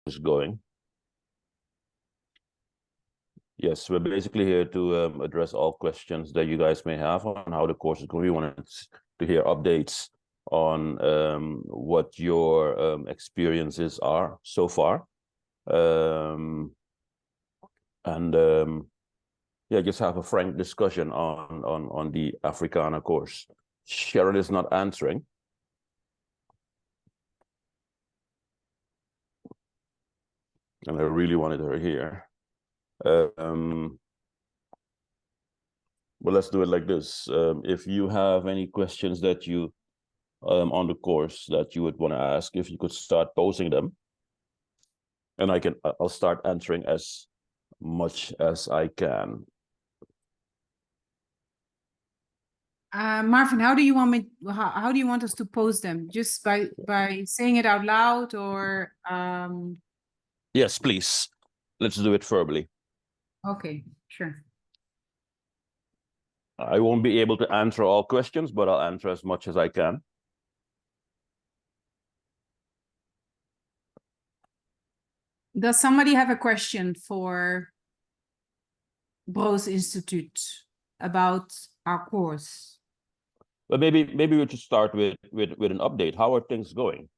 is going. Yes, we're basically here to address all questions that you guys may have on how the course is going. We wanted to hear updates on what your experiences are so far. Yeah, just have a frank discussion on the Africana course. Sharon is not answering. And I really wanted her here. Well, let's do it like this. If you have any questions that you on the course that you would want to ask, if you could start posing them, and I'll start answering as much as I can. Marvin, how do you want us to post them? Just by saying it out loud, or Yes, please. Let's do it verbally. Okay, sure. I won't be able to answer all questions, but I'll answer as much as I can. Does somebody have a question for Broos Institute about our course? But maybe we should start with an update. How are things going?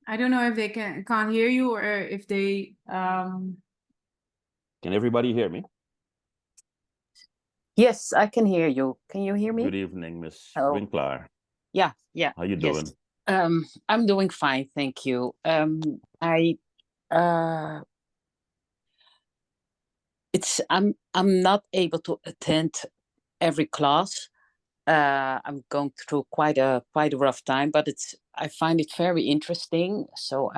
I don't know if they can't hear you, or if they Can everybody hear me? Yes, I can hear you. Can you hear me? Good evening, Miss Winkler. Yeah. How you doing? I'm doing fine, thank you. I'm not able to attend every class. I'm going through quite a rough time, but I find it very interesting. So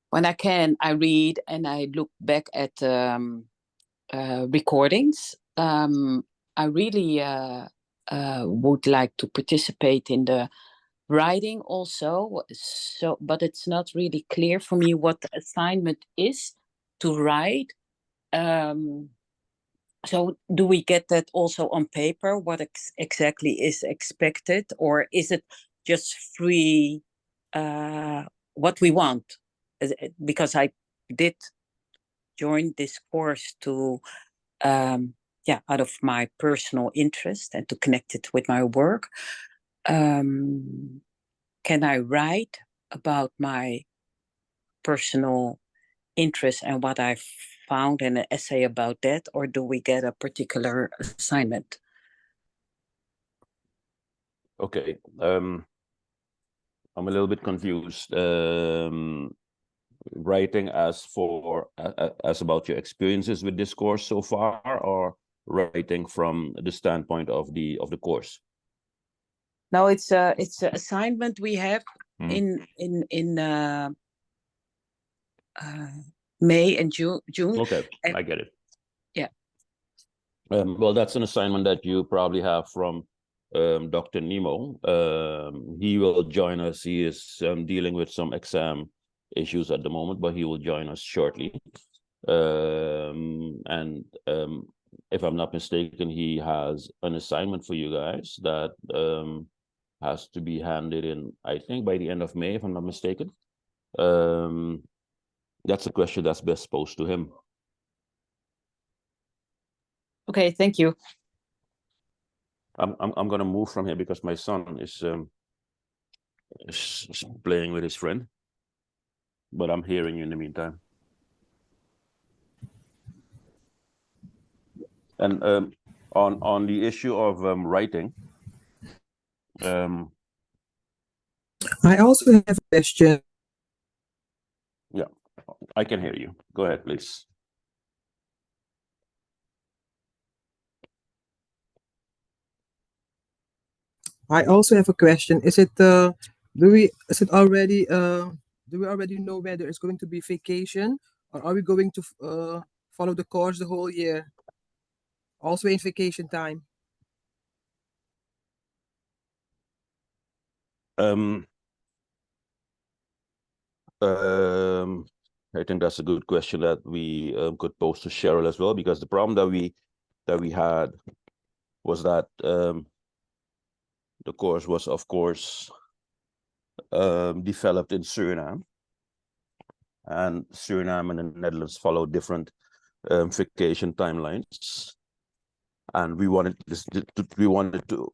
when I can, I read and I look back at recordings. I really would like to participate in the writing also. So, but it's not really clear for me what the assignment is to write. So do we get that also on paper, what exactly is expected, or is it just free what we want? Because I did join this course to out of my personal interest and to connect it with my work. Can I write about my personal interest and what I found in an essay about that, or do we get a particular assignment? Okay, I'm a little bit confused. Writing as about your experiences with this course so far, or writing from the standpoint of the course? No, it's an assignment we have in May and June. Okay, I get it. Yeah. Well, that's an assignment that you probably have from Dr. Nemo. He will join us. He is dealing with some exam issues at the moment, but he will join us shortly. If I'm not mistaken, he has an assignment for you guys that has to be handed in, I think, by the end of May, if I'm not mistaken. That's a question that's best posed to him. Okay, thank you. I'm gonna move from here because my son is playing with his friend, but I'm hearing you in the meantime. And on the issue of writing, I also have a question. Yeah, I can hear you. Go ahead, please. I also have a question. Is it do we already know whether it's going to be vacation, or are we going to follow the course the whole year, also in vacation time? Um, I think that's a good question that we could pose to Cheryl as well, because the problem that we had was that the course was, of course, developed in Suriname, and Suriname and the Netherlands follow different vacation timelines, and we wanted to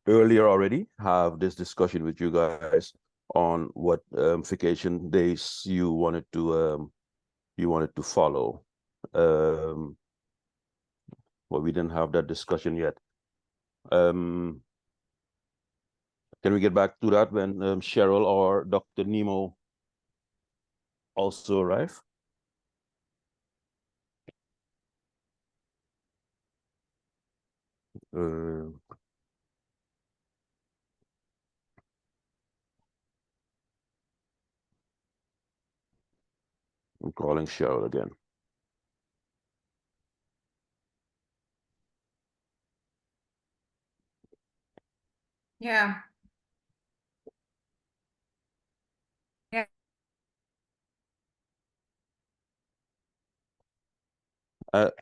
earlier already have this discussion with you guys on what vacation days you wanted to follow. Well, we didn't have that discussion yet. Can we get back to that when Cheryl or Dr. Nemo also arrive? I'm calling Cheryl again. Yeah. Yeah.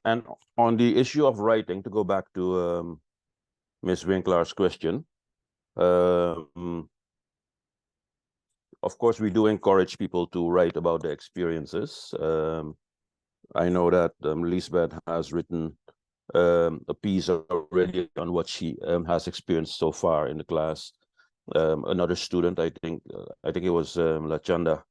And on the issue of writing, to go back to Ms. Winkler's question, of course, we do encourage people to write about their experiences. I know that Lisbeth has written a piece already on what she has experienced so far in the class. Another student, I think it was Lachanda,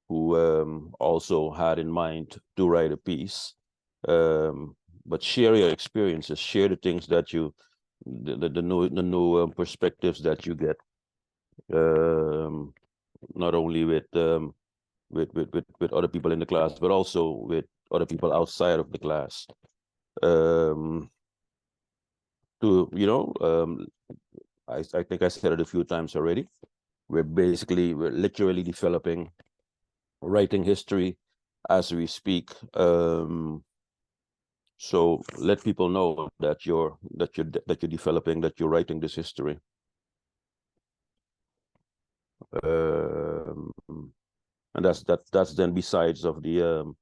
who also had in mind to write a piece. But share your experiences, share the things that the new perspectives that you get, not only with other people in the class, but also with other people outside of the class. To I think I said it a few times already. We're literally developing writing history as we speak. So let people know that you're developing, that you're writing this history. And that's then besides of the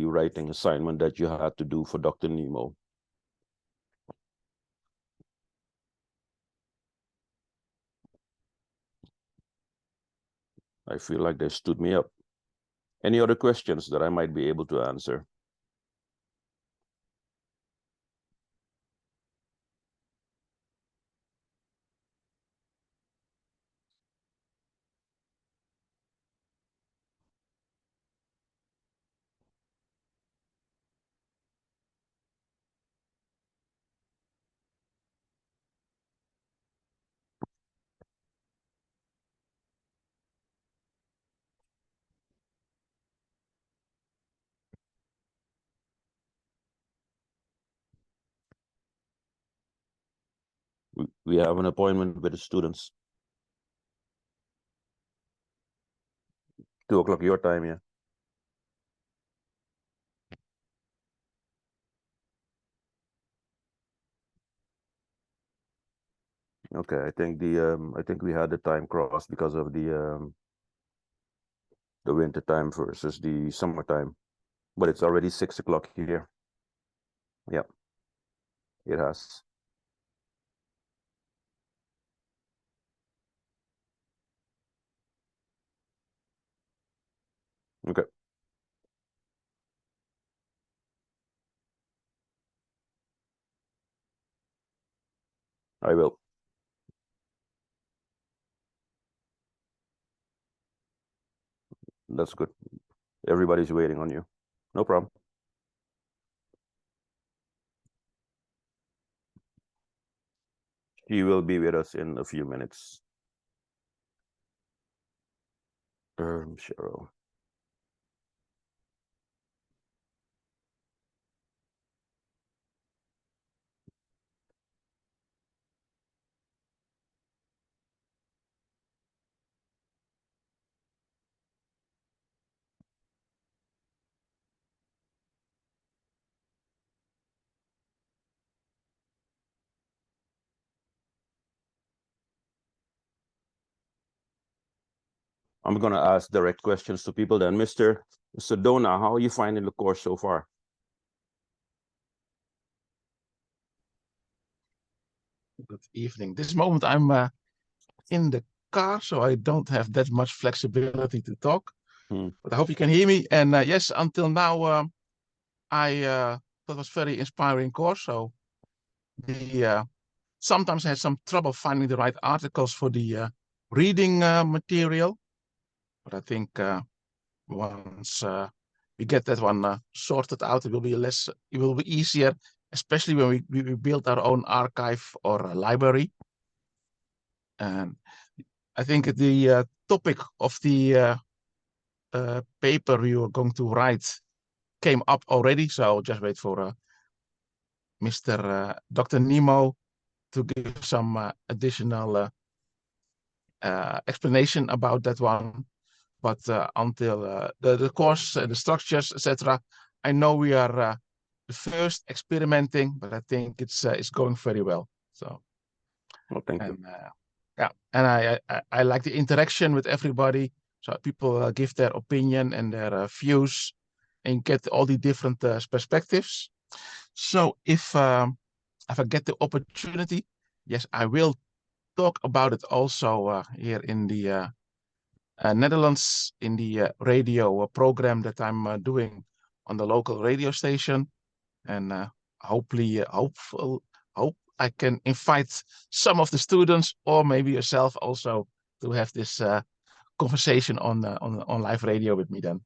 writing assignment that you had to do for Dr. Nemo. I feel like they stood me up. Any other questions that I might be able to answer? We have an appointment with the students. 2 o'clock your time, yeah. Okay, I think we had the time crossed because of the winter time versus the summertime, but it's already 6 o'clock here. Yeah, it has. Okay, I will. That's good. Everybody's waiting on you. No problem. She will be with us in a few minutes. Cheryl. I'm going to ask direct questions to people then. Mr. Dona, how are you finding the course so far? Good evening. This moment I'm in the car, so I don't have that much flexibility to talk. But I hope you can hear me. And yes, until now, I thought it was very inspiring course. So the sometimes I had some trouble finding the right articles for the reading material. But I think once we get that one sorted out, it will be easier, especially when we build our own archive or library. And I think the topic of the paper we were going to write came up already, so I'll just wait for Dr. Nemo to give some additional explanation about that one. But until the course, the structures, etc., I know we are the first experimenting, but I think it's going very well. So, well, thank you. Yeah, and I like the interaction with everybody. So people give their opinion and their views, and get all the different perspectives. So if I get the opportunity, yes, I will talk about it also here in the Netherlands in the radio program that I'm doing on the local radio station, and hope I can invite some of the students or maybe yourself also to have this conversation on live radio with me then.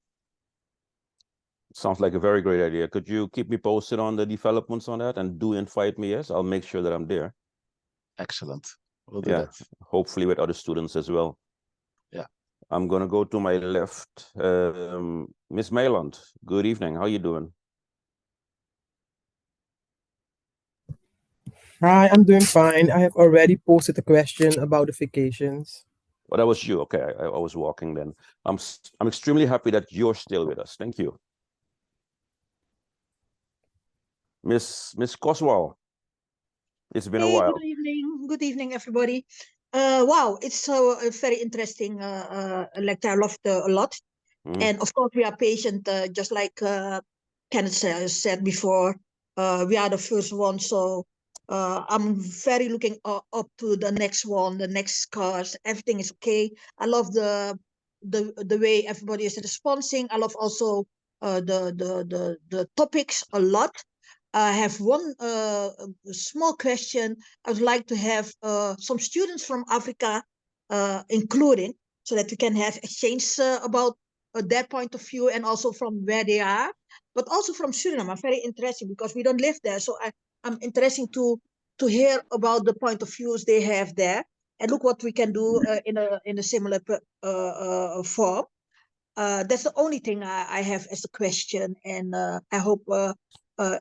Sounds like a very great idea. Could you keep me posted on the developments on that, and do invite me? Yes, I'll make sure that I'm there. Excellent. We'll do that. Hopefully with other students as well. Yeah. I'm gonna go to my left. Miss Mayland, good evening. How you doing? Hi, I'm doing fine. I have already posted a question about the vacations. Well, that was you. Okay, I was walking then. I'm extremely happy that you're still with us. Thank you. Miss Coswell, it's been a while. Good evening. Good evening, everybody. Wow, it's so very interesting lecture. I loved a lot. And of course, we are patient, just like Kenneth said before. We are the first one, so I'm very looking up to the next one, the next course. Everything is okay. I love the way everybody is responding. I love also the topics a lot. I have one small question. I would like to have some students from Africa including, so that we can have exchange about their point of view and also from where they are, but also from Suriname. I'm very interested because we don't live there, so I'm interested to hear about the point of views they have there and look what we can do in a similar form. That's the only thing I have as a question, and I hope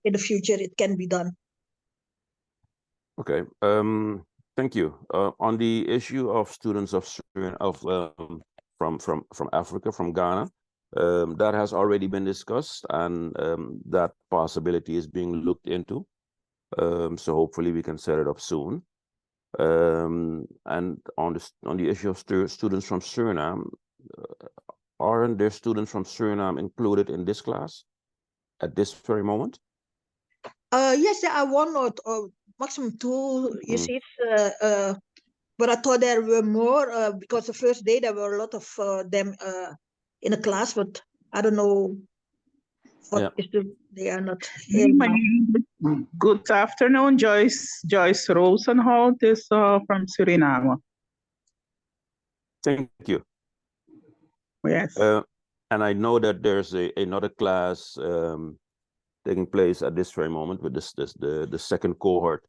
in the future it can be done. Okay. Thank you. On the issue of students from Africa, from Ghana, that has already been discussed, and that possibility is being looked into. So hopefully we can set it up soon. And on the issue of students from Suriname, aren't there students from Suriname included in this class at this very moment? Yes, there are one or maximum two. You see, but I thought there were more because the first day there were a lot of them in a class, but I don't know what is they are not here now. Good afternoon, Joyce Rosenhout is from Suriname. Thank you. Yes. And I know that there's another class taking place at this very moment with the second cohort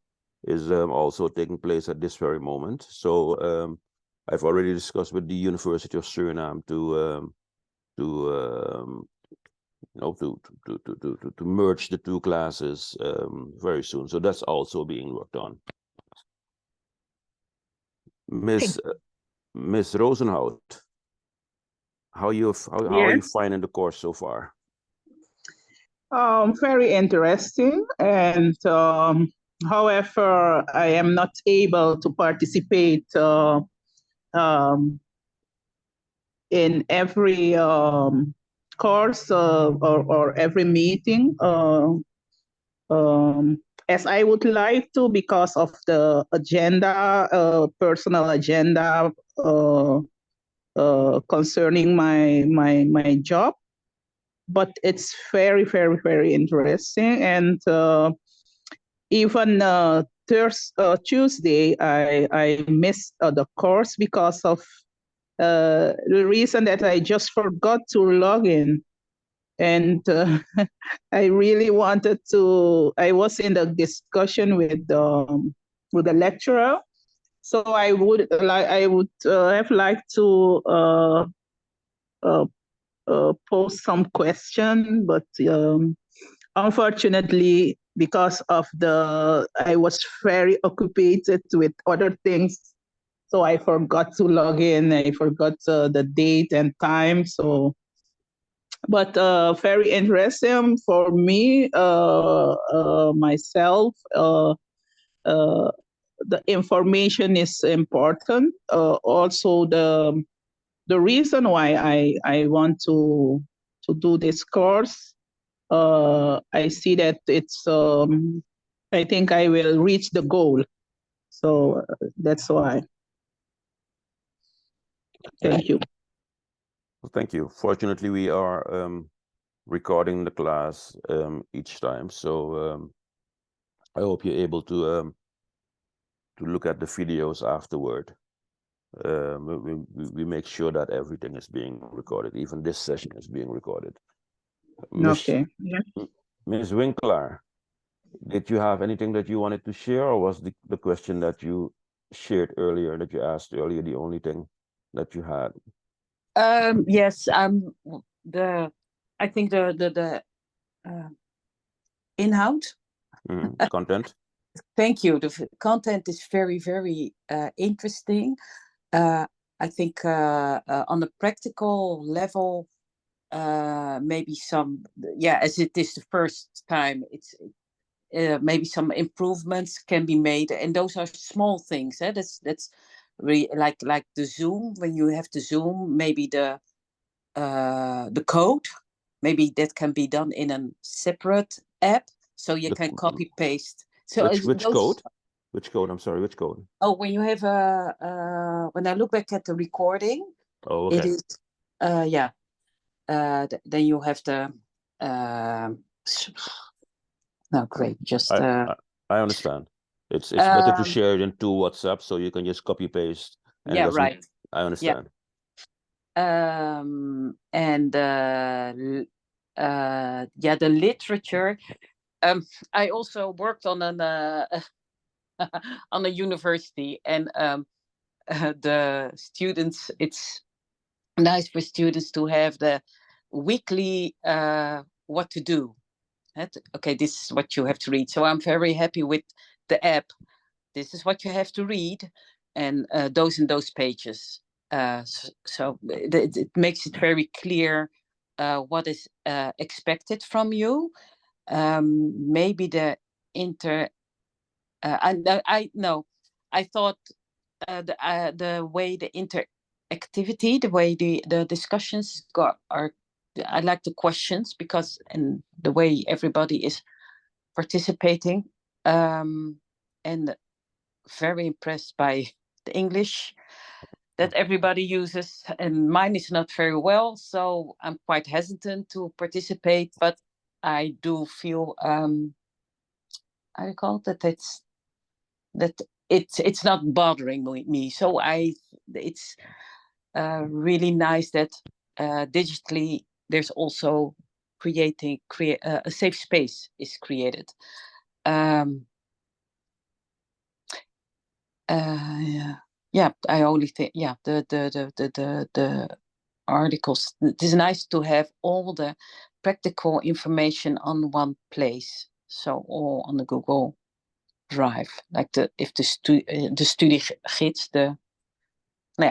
is also taking place at this very moment. So I've already discussed with the University of Suriname to merge the two classes very soon. So that's also being worked on. Miss Rosenhout, how are you finding the course so far? Very interesting, and however, I am not able to participate in every course or every meeting, as I would like to, because of the agenda, personal agenda concerning my job. But it's very, very, very interesting. And even Tuesday, I missed the course because of the reason that I just forgot to log in. And I really wanted to. I was in the discussion with the lecturer, so I would have liked to pose some question, but unfortunately, because of I was very occupied with other things, so I forgot to log in. I forgot the date and time. So, but very interesting for me myself. The information is important. Also, the reason why I want to do this course, I see that it's I think I will reach the goal. So that's why. Thank you. Well, thank you. Fortunately, we are recording the class each time, so I hope you're able to look at the videos afterward. We make sure that everything is being recorded. Even this session is being recorded. Okay. Yeah. Ms. Winkler, did you have anything that you wanted to share, or was the question that you shared earlier, that you asked earlier, the only thing that you had? Yes, I think the inhoud. Content. Thank you. The content is very, very interesting. I think on the practical level, maybe some, as it is the first time, it's maybe some improvements can be made, and those are small things. That's really like the Zoom. When you have the Zoom, maybe the code, maybe that can be done in a separate app, so you can copy paste. So which code? Which code? I'm sorry, which code? Oh, when you have when I look back at the recording, oh, okay. It is then you have the no, great, just I understand. It's better to share it into WhatsApp, so you can just copy paste. And right. I understand. And the literature. I also worked on an on a university, and the students. It's nice for students to have the weekly what to do. Okay, this is what you have to read. So I'm very happy with the app. This is what you have to read, and those and those pages. So it makes it very clear what is expected from you. Maybe the I thought the way the interactivity, the way the discussions are. I like the questions because and the way everybody is participating, and very impressed by the English that everybody uses, and mine is not very well, so I'm quite hesitant to participate, but I do feel I recall that it's not bothering me, so it's really nice that digitally there's also a safe space is created. I only think the articles. It is nice to have all the practical information on one place, so all on the Google Drive, like the studiegids,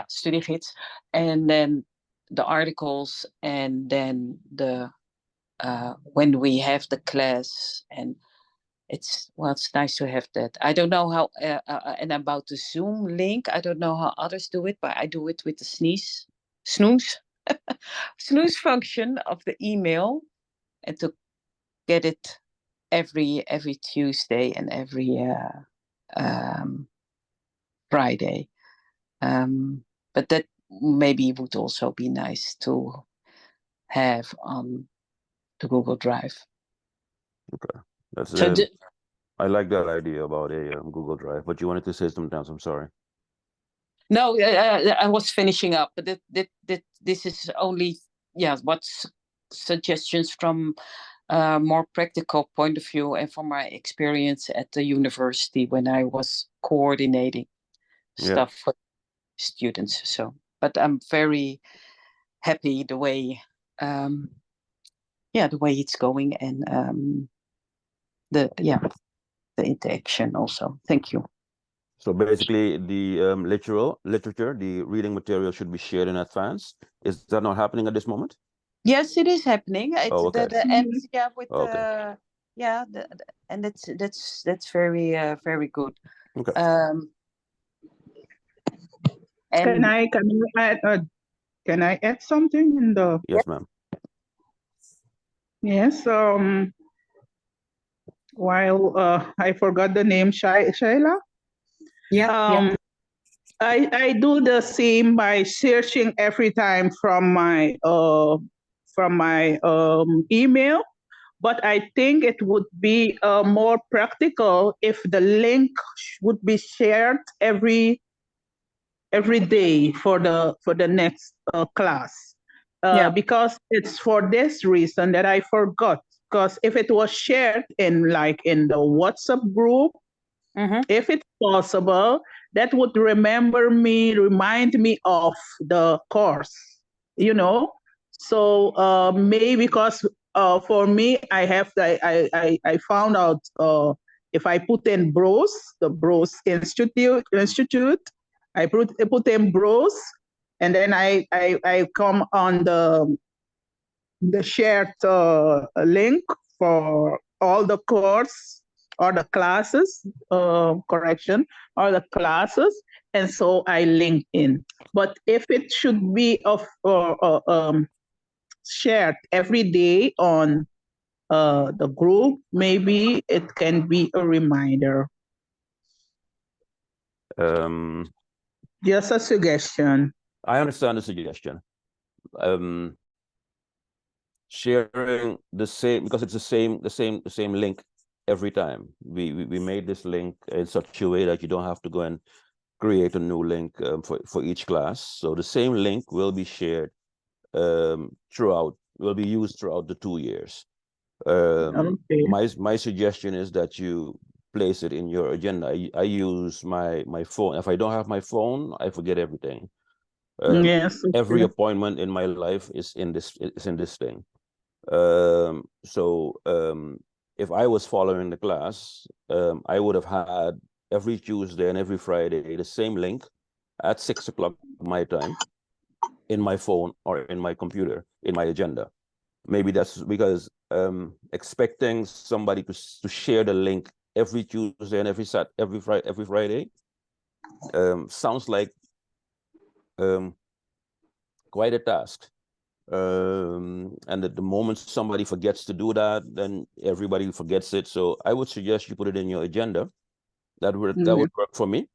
studiegids, and then the articles, and then the when we have the class, and it's nice to have that. I don't know how, and about the Zoom link, I don't know how others do it, but I do it with the snooze. snooze function of the email, and to get it every Tuesday and every Friday. But that maybe would also be nice to have on the Google Drive. Okay, that's So I like that idea about a Google Drive. But you wanted to say something else. I'm sorry. no, I was finishing up, but this is only what's suggestions from a more practical point of view and from my experience at the university when I was coordinating stuff for students. So, but I'm very happy the way the way it's going, and the interaction also. Thank you. So basically, the literature, the reading material should be shared in advance. Is that not happening at this moment? Yes, it is happening. It's okay. and with Okay. and that's very very good. Okay. And can I add something in the? Yes, ma'am. Yes. While I forgot the name, Shaila. Yeah. I do the same by searching every time from my email, but I think it would be more practical if the link would be shared every day for the next class. Because it's for this reason that I forgot. Because if it was shared in the WhatsApp group, if it's possible, that would remind me of the course, So maybe because for me, I found out if I put in the Bros Institute, I put in Bros, and then I come on the shared link for all the course or the classes, or the classes, and so I link in. But if it should be shared every day on the group, maybe it can be a reminder. Just a suggestion. I understand the suggestion. Sharing the same, because it's the same link every time. We made this link in such a way that you don't have to go and create a new link for each class. So the same link will be shared will be used throughout the 2 years. My suggestion is that you place it in your agenda. I use my phone. If I don't have my phone, I forget everything. Yes. Every appointment in my life is in this thing. So if I was following the class, I would have had every Tuesday and every Friday the same link at 6 o'clock my time in my phone or in my computer, in my agenda. Maybe that's because expecting somebody to share the link every Tuesday and every Friday sounds like quite a task. And at the moment somebody forgets to do that, then everybody forgets it. So I would suggest you put it in your agenda. That would work for me,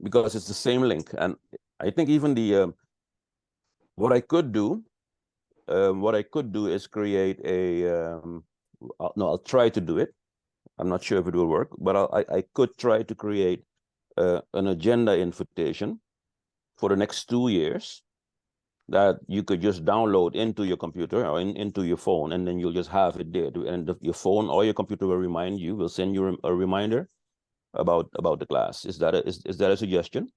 because it's the same link. And I think even the what I could do is create a I'll try to do it. I'm not sure if it will work, but I could try to create an agenda invitation for the next 2 years that you could just download into your computer or into your phone, and then you'll just have it there. And your phone or your computer will send you a reminder about the class. Is that a suggestion?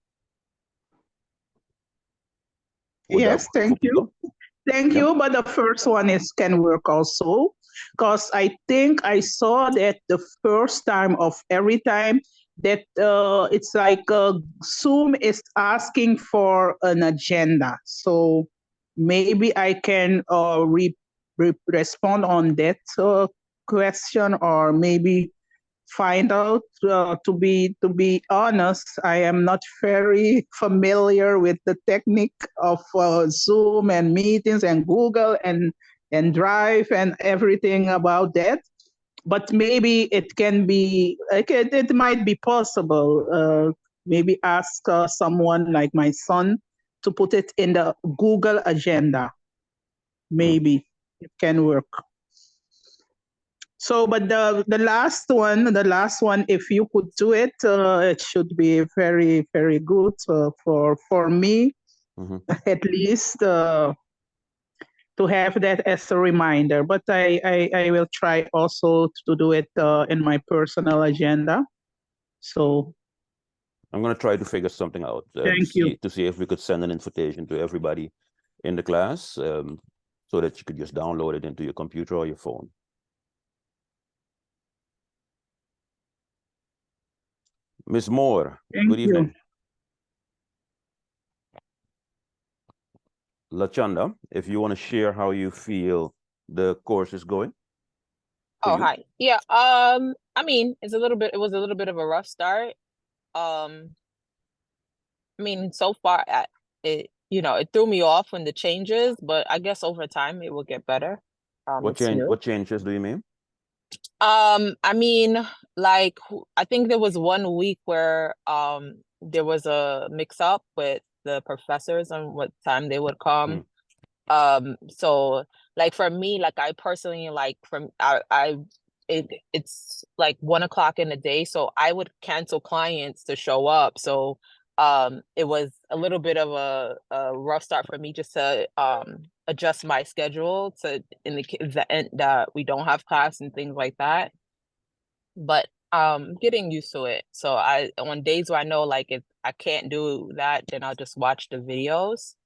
Yes, thank you. Thank you. But the first one can work also, because I think I saw that the first time of every time that it's like Zoom is asking for an agenda. So maybe I can respond on that question, or maybe find out. To be honest, I am not very familiar with the technique of Zoom and meetings and Google and Drive and everything about that. But maybe it can be, it might be possible. Maybe ask someone like my son to put it in the Google agenda. Maybe it can work. So, but the last one, if you could do it, it should be very, very good for me, at least, to have that as a reminder. But I will try also to do it in my personal agenda. So I'm gonna try to figure something out. Thank you. To see if we could send an invitation to everybody in the class, so that you could just download it into your computer or your phone. Ms. Moore, good evening. Lachanda, if you want to share how you feel the course is going. Oh, hi. Yeah. I mean, it was a little bit of a rough start. I mean, so far it threw me off when the changes, but I guess over time it will get better. What changes do you mean? I mean, like, I think there was 1 week where there was a mix up with the professors on what time they would come. So like for me, like I personally, like it's like 1 o'clock in the day, so I would cancel clients to show up. So it was a little bit of a rough start for me just to adjust my schedule to in the event that we don't have class and things like that. But getting used to it. So on days where I know like if I can't do that, then I'll just watch the videos.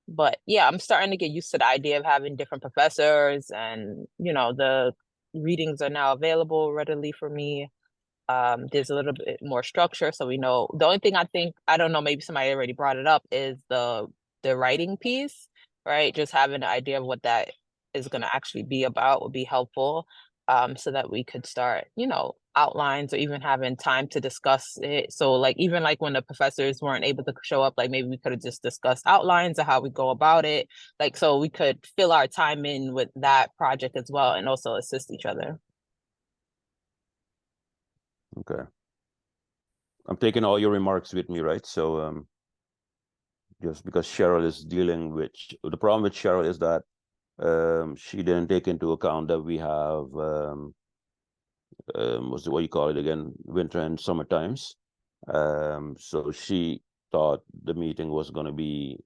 But yeah, I'm starting to get used to the idea of having different professors, and the readings are now available readily for me. There's a little bit more structure, so we know. The only thing I don't know, maybe somebody already brought it up, is the writing piece, right? Just having an idea of what that is going to actually be about would be helpful, so that we could start, outlines, or even having time to discuss it. So like even like when the professors weren't able to show up, like maybe we could have just discussed outlines of how we go about it, like so we could fill our time in with that project as well and also assist each other. Okay. I'm taking all your remarks with me, right? So just because Cheryl is dealing with the problem with Cheryl is that she didn't take into account that we have what's what you call it again, winter and summer times. So she thought the meeting was going to be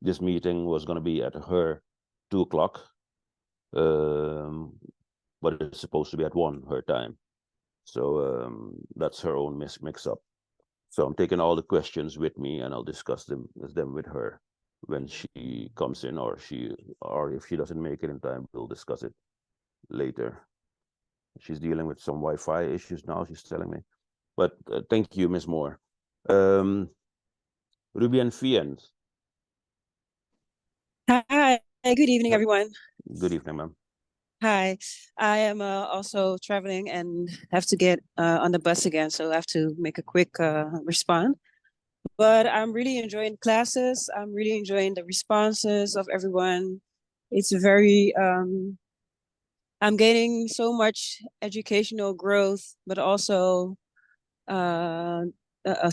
this meeting was going to be at her 2 o'clock, but it's supposed to be at 1 her time. So that's her own mix up. So I'm taking all the questions with me, and I'll discuss them with her when she comes in, or if she doesn't make it in time, we'll discuss it later. She's dealing with some Wi-Fi issues now, she's telling me. But thank you, Ms. Moore. Ruby and Fian. Hi, good evening, everyone. Good evening, ma'am. Hi, I am also traveling and have to get on the bus again, so I have to make a quick response. But I'm really enjoying classes. I'm really enjoying the responses of everyone. It's very, I'm gaining so much educational growth, but also a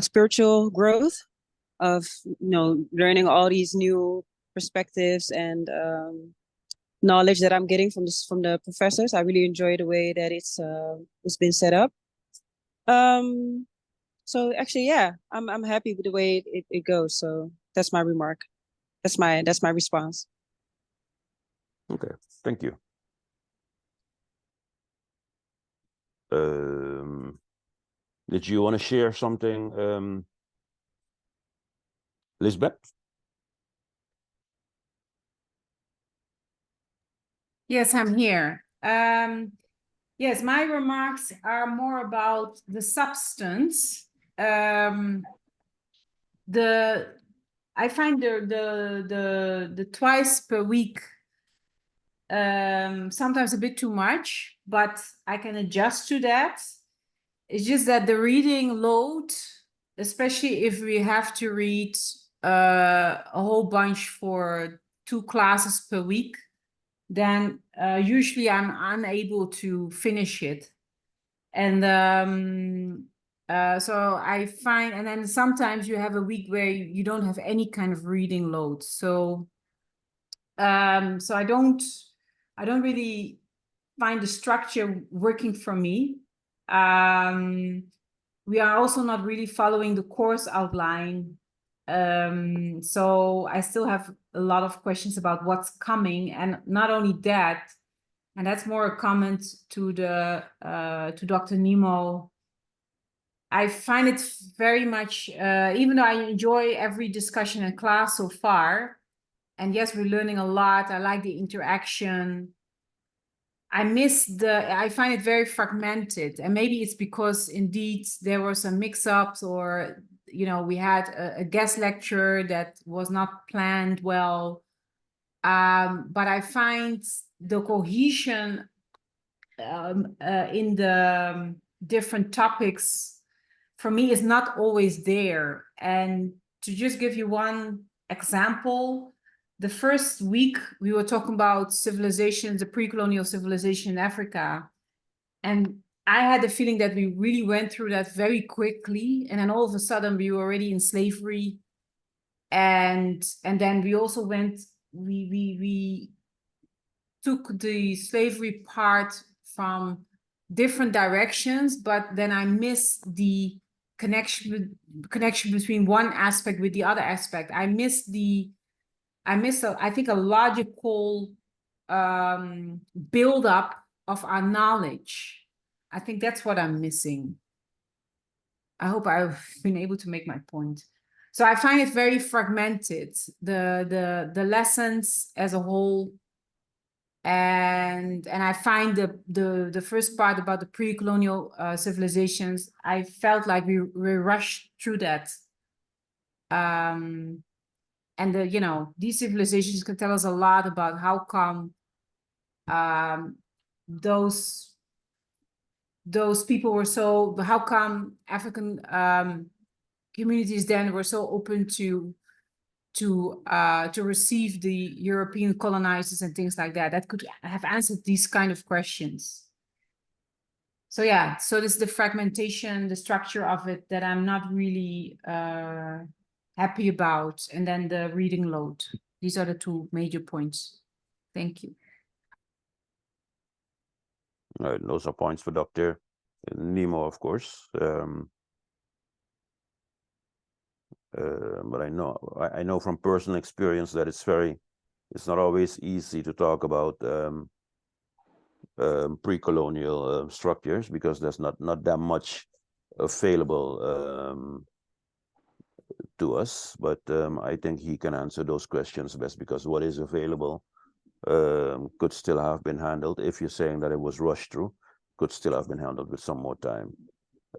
spiritual growth of, learning all these new perspectives and knowledge that I'm getting from the professors. I really enjoy the way that it's been set up. So actually, yeah, I'm happy with the way it goes. So that's my remark. That's my response. Okay, thank you. Did you want to share something, Lisbeth? Yes, I'm here. Yes, my remarks are more about the substance. I find the twice per week sometimes a bit too much, but I can adjust to that. It's just that the reading load, especially if we have to read a whole bunch for 2 classes per week, then usually I'm unable to finish it. And so I find, and then sometimes you have a week where you don't have any kind of reading load. So so I don't really find the structure working for me. We are also not really following the course outline. So I still have a lot of questions about what's coming, and not only that, and that's more a comment to the to Dr. Nemo. I find it very much, even though I enjoy every discussion in class so far, and yes, we're learning a lot. I like the interaction. I find it very fragmented, and maybe it's because indeed there were some mix-ups, or we had a guest lecture that was not planned well. But I find the cohesion in the different topics for me is not always there. And to just give you one example, the first week we were talking about civilizations, the pre-colonial civilization in Africa. And I had the feeling that we really went through that very quickly. And then all of a sudden we were already in slavery. And then we also we took the slavery part from different directions, but then I missed the connection between one aspect with the other aspect. I missed I think a logical build up of our knowledge. I think that's what I'm missing. I hope I've been able to make my point. So I find it very fragmented, the lessons as a whole. And I find the first part about the pre-colonial civilizations, I felt like we rushed through that. And these civilizations can tell us a lot about how come those people were so, how come African communities then were so open to receive the European colonizers and things like that. That could have answered these kind of questions. So yeah, so this is the fragmentation, the structure of it that I'm not really happy about. And then the reading load. These are the 2 major points. Thank you. All right, those are points for Dr. Nemo, of course. But I know from personal experience that it's not always easy to talk about pre-colonial structures, because there's not that much available to us. But I think he can answer those questions best, because what is available could still have been handled. If you're saying that it was rushed through, could still have been handled with some more time.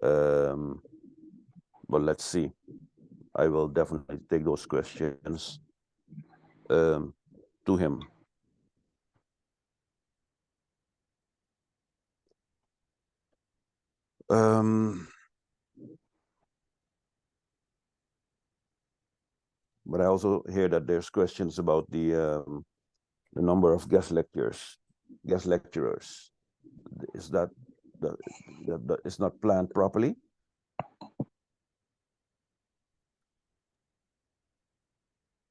But let's see. I will definitely take those questions to him. But I also hear that there's questions about the number of guest lecturers. Is that is not planned properly?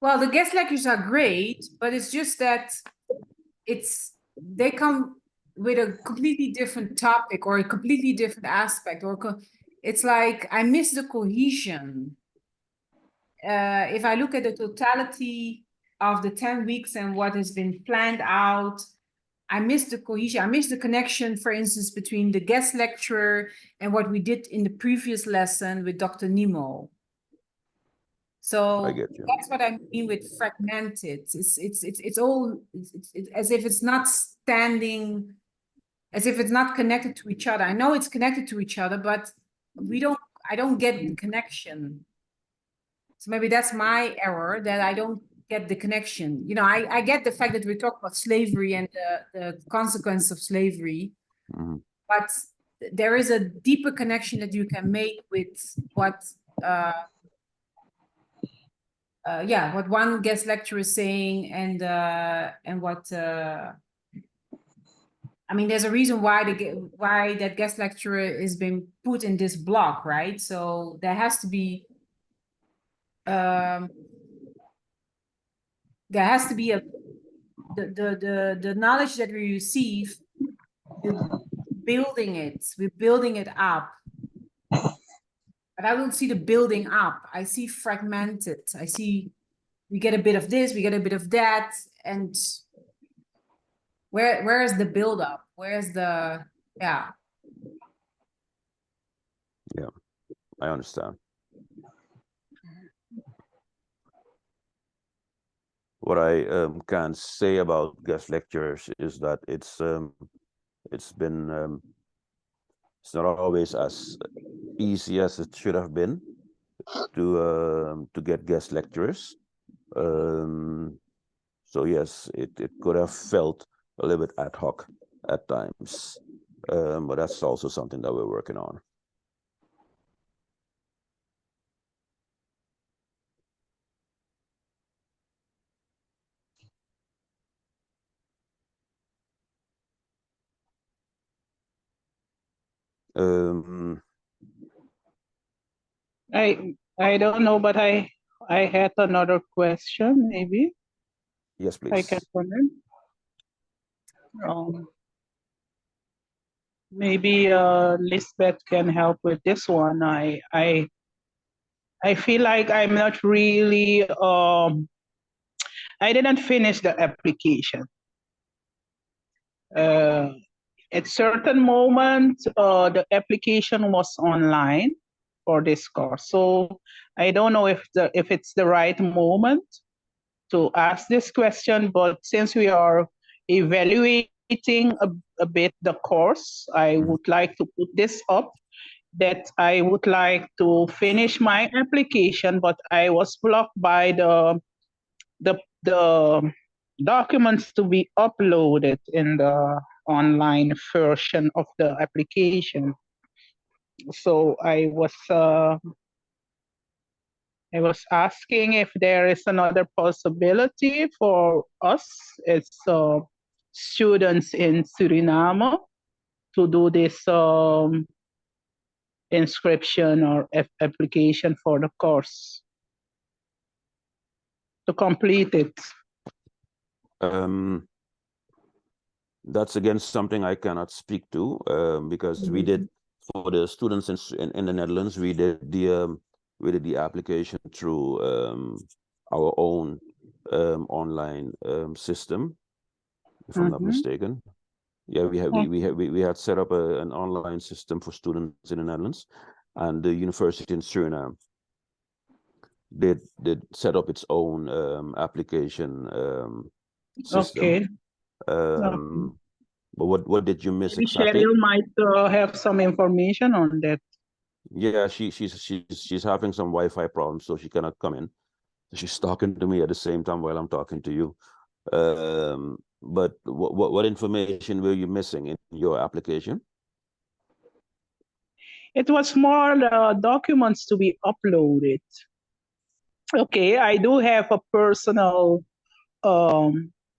Well, the guest lectures are great, but it's just that they come with a completely different topic or a completely different aspect, or it's like I miss the cohesion. If I look at the totality of the 10 weeks and what has been planned out, I miss the cohesion. I miss the connection, for instance, between the guest lecturer and what we did in the previous lesson with Dr. Nemo. So that's what I mean with fragmented. It's all as if it's not standing, as if it's not connected to each other. I know it's connected to each other, but I don't get the connection. So maybe that's my error, that I don't get the connection. You know, I get the fact that we talk about slavery and the consequence of slavery, but there is a deeper connection that you can make with what what one guest lecturer is saying and what I mean, there's a reason why why that guest lecturer is being put in this block, right? So there has to be the knowledge that we receive, we're building it up. But I don't see the building up. I see fragmented. I see we get a bit of this, we get a bit of that, and where is the build up? Where's the Yeah, I understand. What I can say about guest lectures is that it's been it's not always as easy as it should have been to get guest lecturers. So yes, it could have felt a little bit ad hoc at times, but that's also something that we're working on. I don't know, but I had another question, maybe. Yes, please. I can comment. Maybe Lisbeth can help with this one. I feel like I'm not really I didn't finish the application. At certain moment, the application was online for this course. So I don't know if it's the right moment to ask this question, but since we are evaluating a bit the course, I would like to put this up that I would like to finish my application, but I was blocked by the documents to be uploaded in the online version of the application. So I was asking if there is another possibility for us as students in Suriname to do this inscription or application for the course, to complete it. That's again something I cannot speak to because we did, for the students in the Netherlands, we did the application through our own online system, if I'm not mistaken. Yeah, we had set up an online system for students in the Netherlands, and the university in Suriname did set up its own application system. Okay. But what did you miss Maybe exactly? Cheryl might have some information on that. Yeah, she's having some Wi-Fi problems, so she cannot come in. She's talking to me at the same time while I'm talking to you. But what information were you missing in your application? It was more documents to be uploaded. Okay, I do have a personal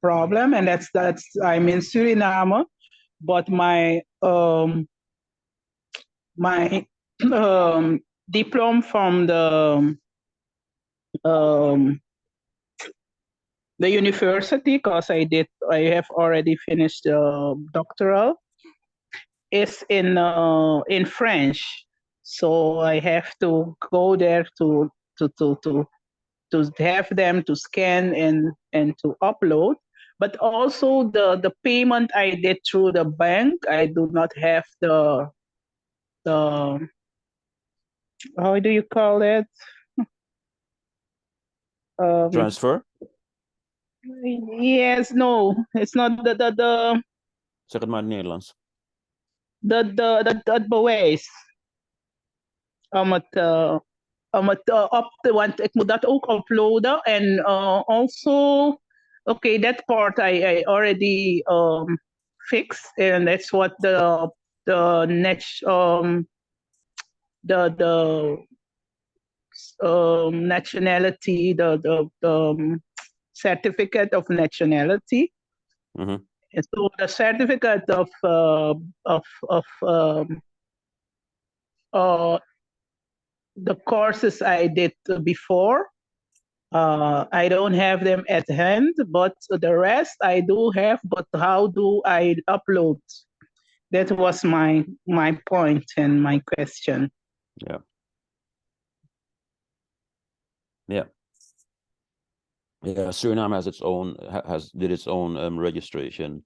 problem, and that's I'm in Suriname, but my diploma from the university, because I have already finished doctoral, is in French. So I have to go there to have them to scan and to upload. But also the payment I did through the bank, I do not have the how do you call it? Transfer? Yes, no, it's not the Zeg het maar in het Nederlands. dat bewijs om het want ik moet dat ook uploaden. En also, okay, that part I already fixed, and that's what the next the nationality, the certificate of nationality. Mm-hmm. And so the certificate of the courses I did before, I don't have them at hand, but the rest I do have. But how do I upload? That was my point and my question. Yeah. Yeah. Yeah, Suriname has its own did its own registration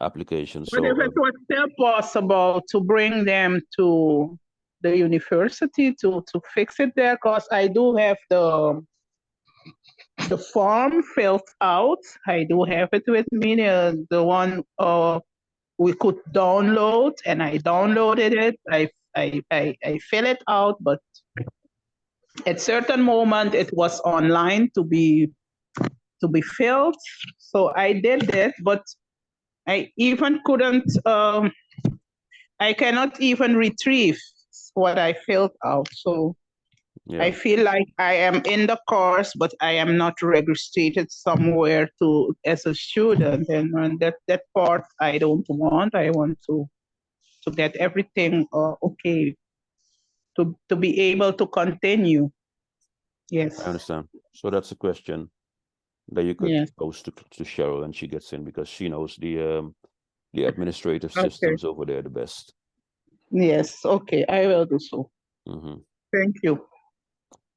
application. But So if it was still possible to bring them to the university to fix it there, because I do have the form filled out. I do have it with me, the one we could download, and I downloaded it. I fill it out, but at certain moment it was online to be filled. So I did that, but I even couldn't. I cannot even retrieve what I filled out. So yeah, I feel like I am in the course, but I am not registered somewhere as a student, and that part I don't want. I want to get everything okay to be able to continue. Yes. I understand. So that's a question that you could Yes. pose to Cheryl when she gets in, because she knows the administrative Okay. systems over there the best. Yes. Okay, I will do so. Mm-hmm. Thank you.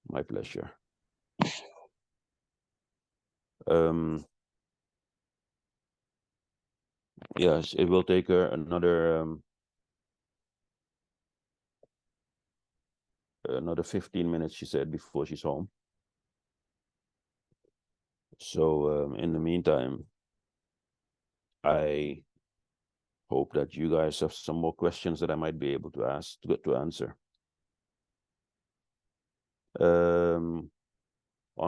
My pleasure. Yes, it will take her another 15 minutes, she said, before she's home. So in the meantime, I hope that you guys have some more questions that I might be able to answer. On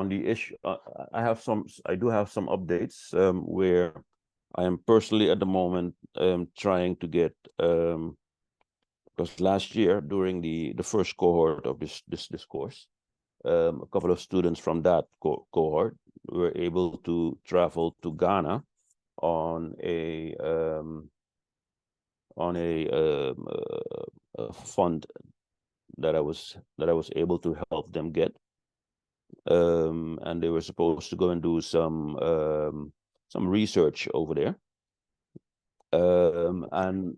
the issue, I do have some updates where I am personally at the moment trying to get, because last year during the first cohort of this course, a couple of students from that cohort were able to travel to Ghana on a fund that I was able to help them get, and they were supposed to go and do some research over there, and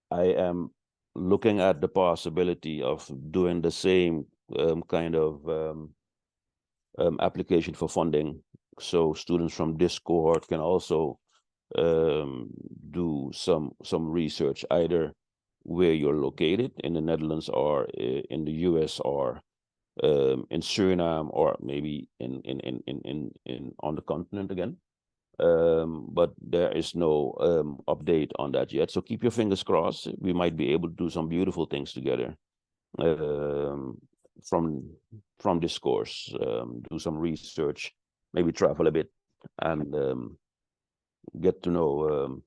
I am looking at the possibility of doing the same kind of application for funding, so students from this cohort can also do some research, either where you're located in the Netherlands or in the US or in Suriname, or maybe in on the continent again. But there is no update on that yet. So keep your fingers crossed. We might be able to do some beautiful things together from this course. Do some research, maybe travel a bit, and get to know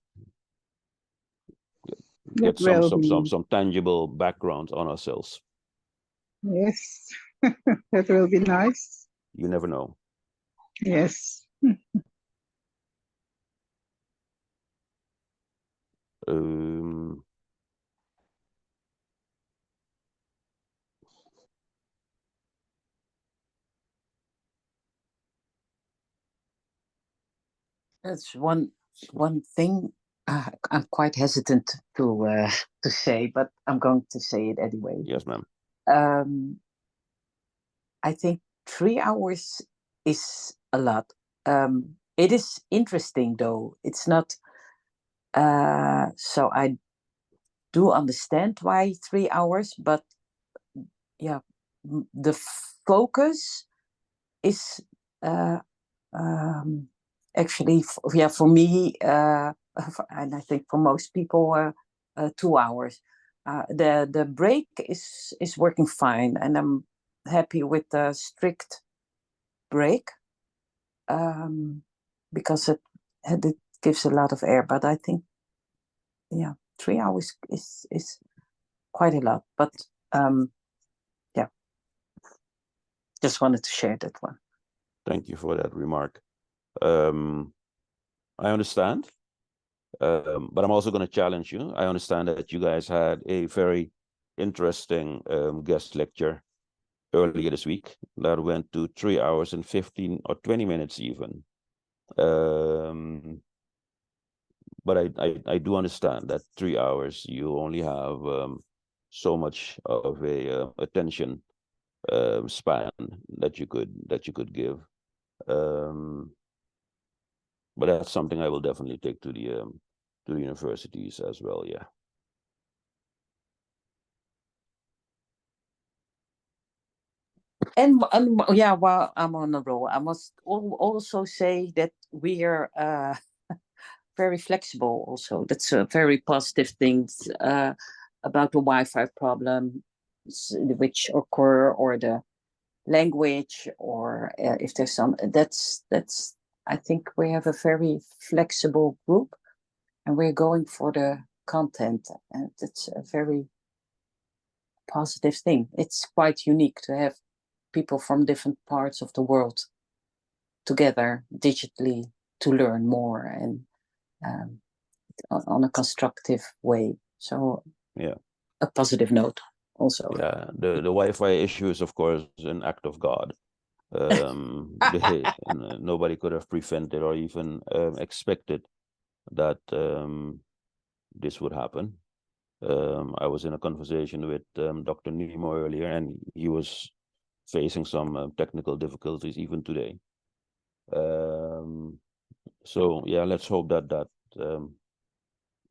get some tangible background on ourselves. Yes, that will be nice. You never know. Yes. That's one thing I'm quite hesitant to say, but I'm going to say it anyway. Yes, ma'am. I think 3 hours is a lot. It is interesting, though. It's not. So I do understand why 3 hours, but yeah, the focus is actually, for me, and I think for most people, 2 hours. The break is working fine, and I'm happy with the strict break because it gives a lot of air. But I think, yeah, 3 hours is quite a lot. But yeah, just wanted to share that one. Thank you for that remark. I understand, but I'm also going to challenge you. I understand that you guys had a very interesting guest lecture earlier this week that went to 3 hours and 15 or 20 minutes even. But I do understand that 3 hours you only have so much of a attention span that you could give. But that's something I will definitely take to the universities as well. Yeah. And yeah, while I'm on the roll, I must also say that we are very flexible. Also, that's a very positive thing about the Wi-Fi problem, which occur, or the language, or if there's some. That's. I think we have a very flexible group, and we're going for the content, and it's a very positive thing. It's quite unique to have people from different parts of the world together digitally to learn more and on a constructive way. So yeah, a positive note also. Yeah, the Wi-Fi issue is of course an act of God. Nobody could have prevented or even expected that this would happen. I was in a conversation with Dr. Nemo earlier, and he was facing some technical difficulties even today. So yeah, let's hope that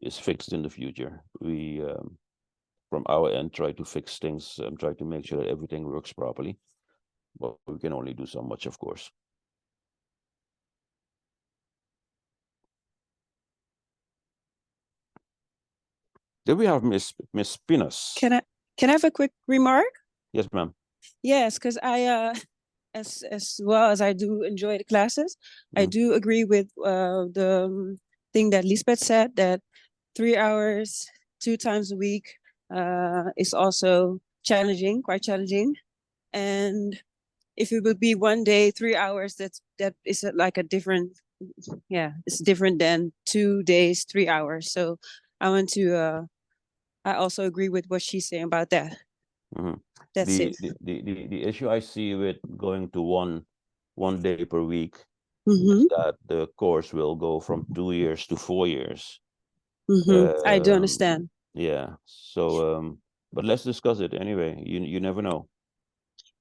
is fixed in the future. We, from our end, try to fix things, try to make sure that everything works properly. But we can only do so much, of course. Did we have Miss Pinas? Can I have a quick remark? Yes, ma'am. Yes, because I as well as I do enjoy the classes, I do agree with the thing that Lisbeth said, that 3 hours 2 times a week is also challenging, quite challenging. And if it would be one day 3 hours, that is like a different, yeah, it's different than 2 days 3 hours. So I want to I also agree with what she's saying about that. That's it. The issue I see with going to one day per week is that the course will go from 2 years to 4 years. I do understand. Yeah. So, but let's discuss it anyway. You never know.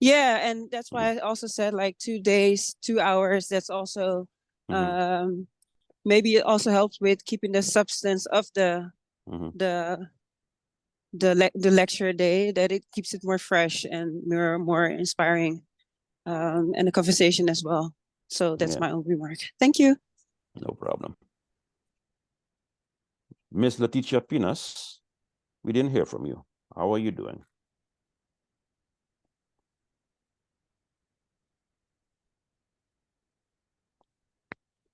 Yeah, and that's why I also said like 2 days, 2 hours. That's also maybe it also helps with keeping the substance of the lecture day, that it keeps it more fresh and more inspiring, and the conversation as well. So that's my own remark. Thank you. No problem. Miss Leticia Pinas, we didn't hear from you. How are you doing?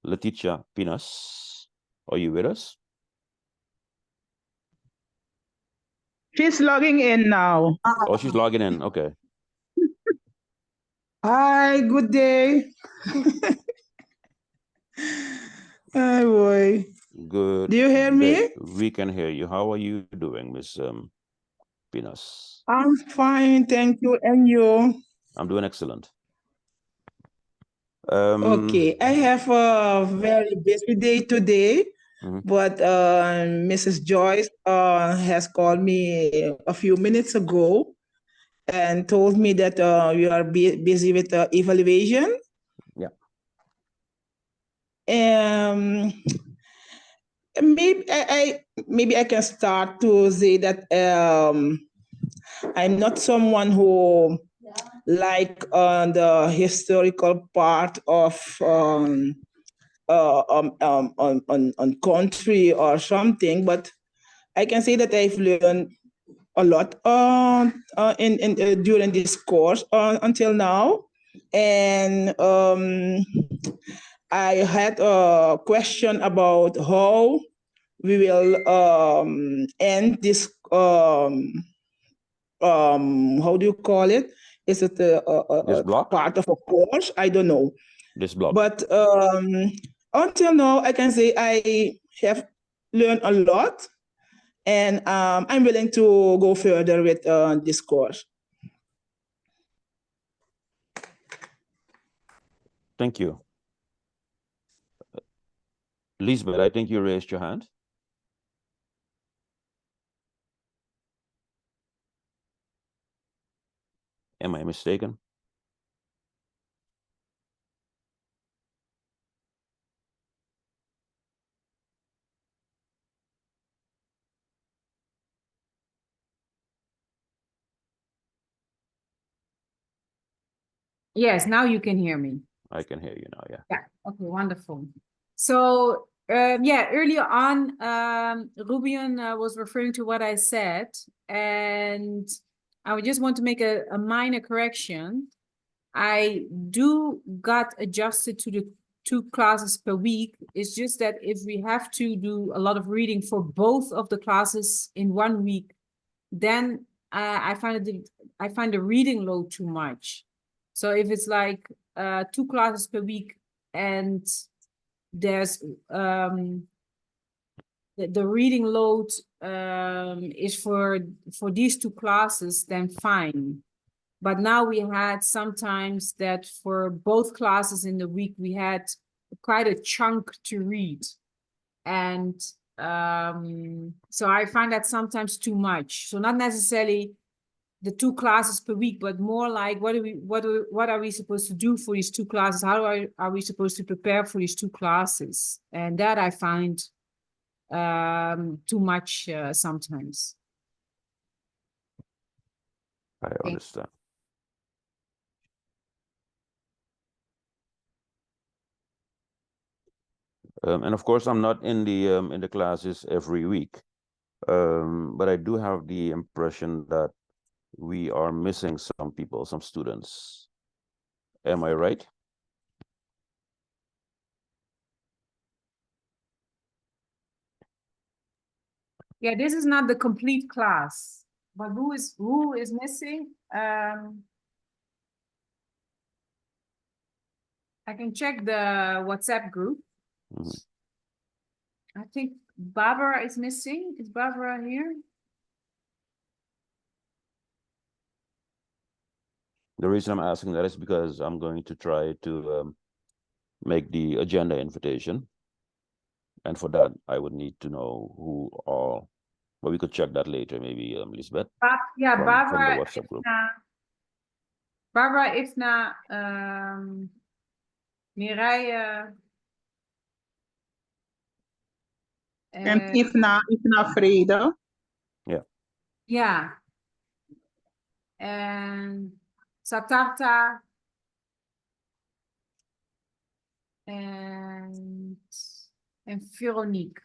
Leticia Pinas, are you with us? She's logging in now. Oh, she's logging in. Okay. Hi, good day. Hi, boy. Good. Do you hear me? We can hear you. How are you doing, Miss Pinas? I'm fine, thank you. And you? I'm doing excellent. Okay, I have a very busy day today, but Mrs. Joyce has called me a few minutes ago and told me that you are busy with evaluation. Yeah. Maybe I can start to say that I'm not someone who like the historical part of on country or something, but I can say that I've learned a lot during this course until now, and I had a question about how we will end this how do you call it? Is it This block? part of a course? I don't know. This block. But until now, I can say I have learned a lot, and I'm willing to go further with this course. Thank you. Lisbeth, I think you raised your hand. Am I mistaken? Yes, now you can hear me. I can hear you now, yeah. Yeah, okay, wonderful. So, yeah, earlier on, Rubian was referring to what I said, and I would just want to make a minor correction. I do got adjusted to the 2 classes per week. It's just that if we have to do a lot of reading for both of the classes in 1 week, then I find the reading load too much. So if it's like 2 classes per week and there's the reading load is for these 2 classes, then fine. But now we had sometimes that for both classes in the week, we had quite a chunk to read. And so I find that sometimes too much. So not necessarily the 2 classes per week, but more like what are we supposed to do for these 2 classes? How are we supposed to prepare for these 2 classes? And that I find too much sometimes. I understand. And of course, I'm not in the classes every week, but I do have the impression that we are missing some people, some students. Am I right? Yeah, this is not the complete class, but who is missing? I can check the WhatsApp group. Mm-hmm. I think Barbara is missing. Is Barbara here? The reason I'm asking that is because I'm going to try to make the agenda invitation. And for that, I would need to know who all, but we could check that later, maybe Lisbeth. Yeah, from Barbara. the WhatsApp group. Barbara, Ifna, Mireille. And Ifna Freda. Yeah. Yeah. And Satarta. And Veronique.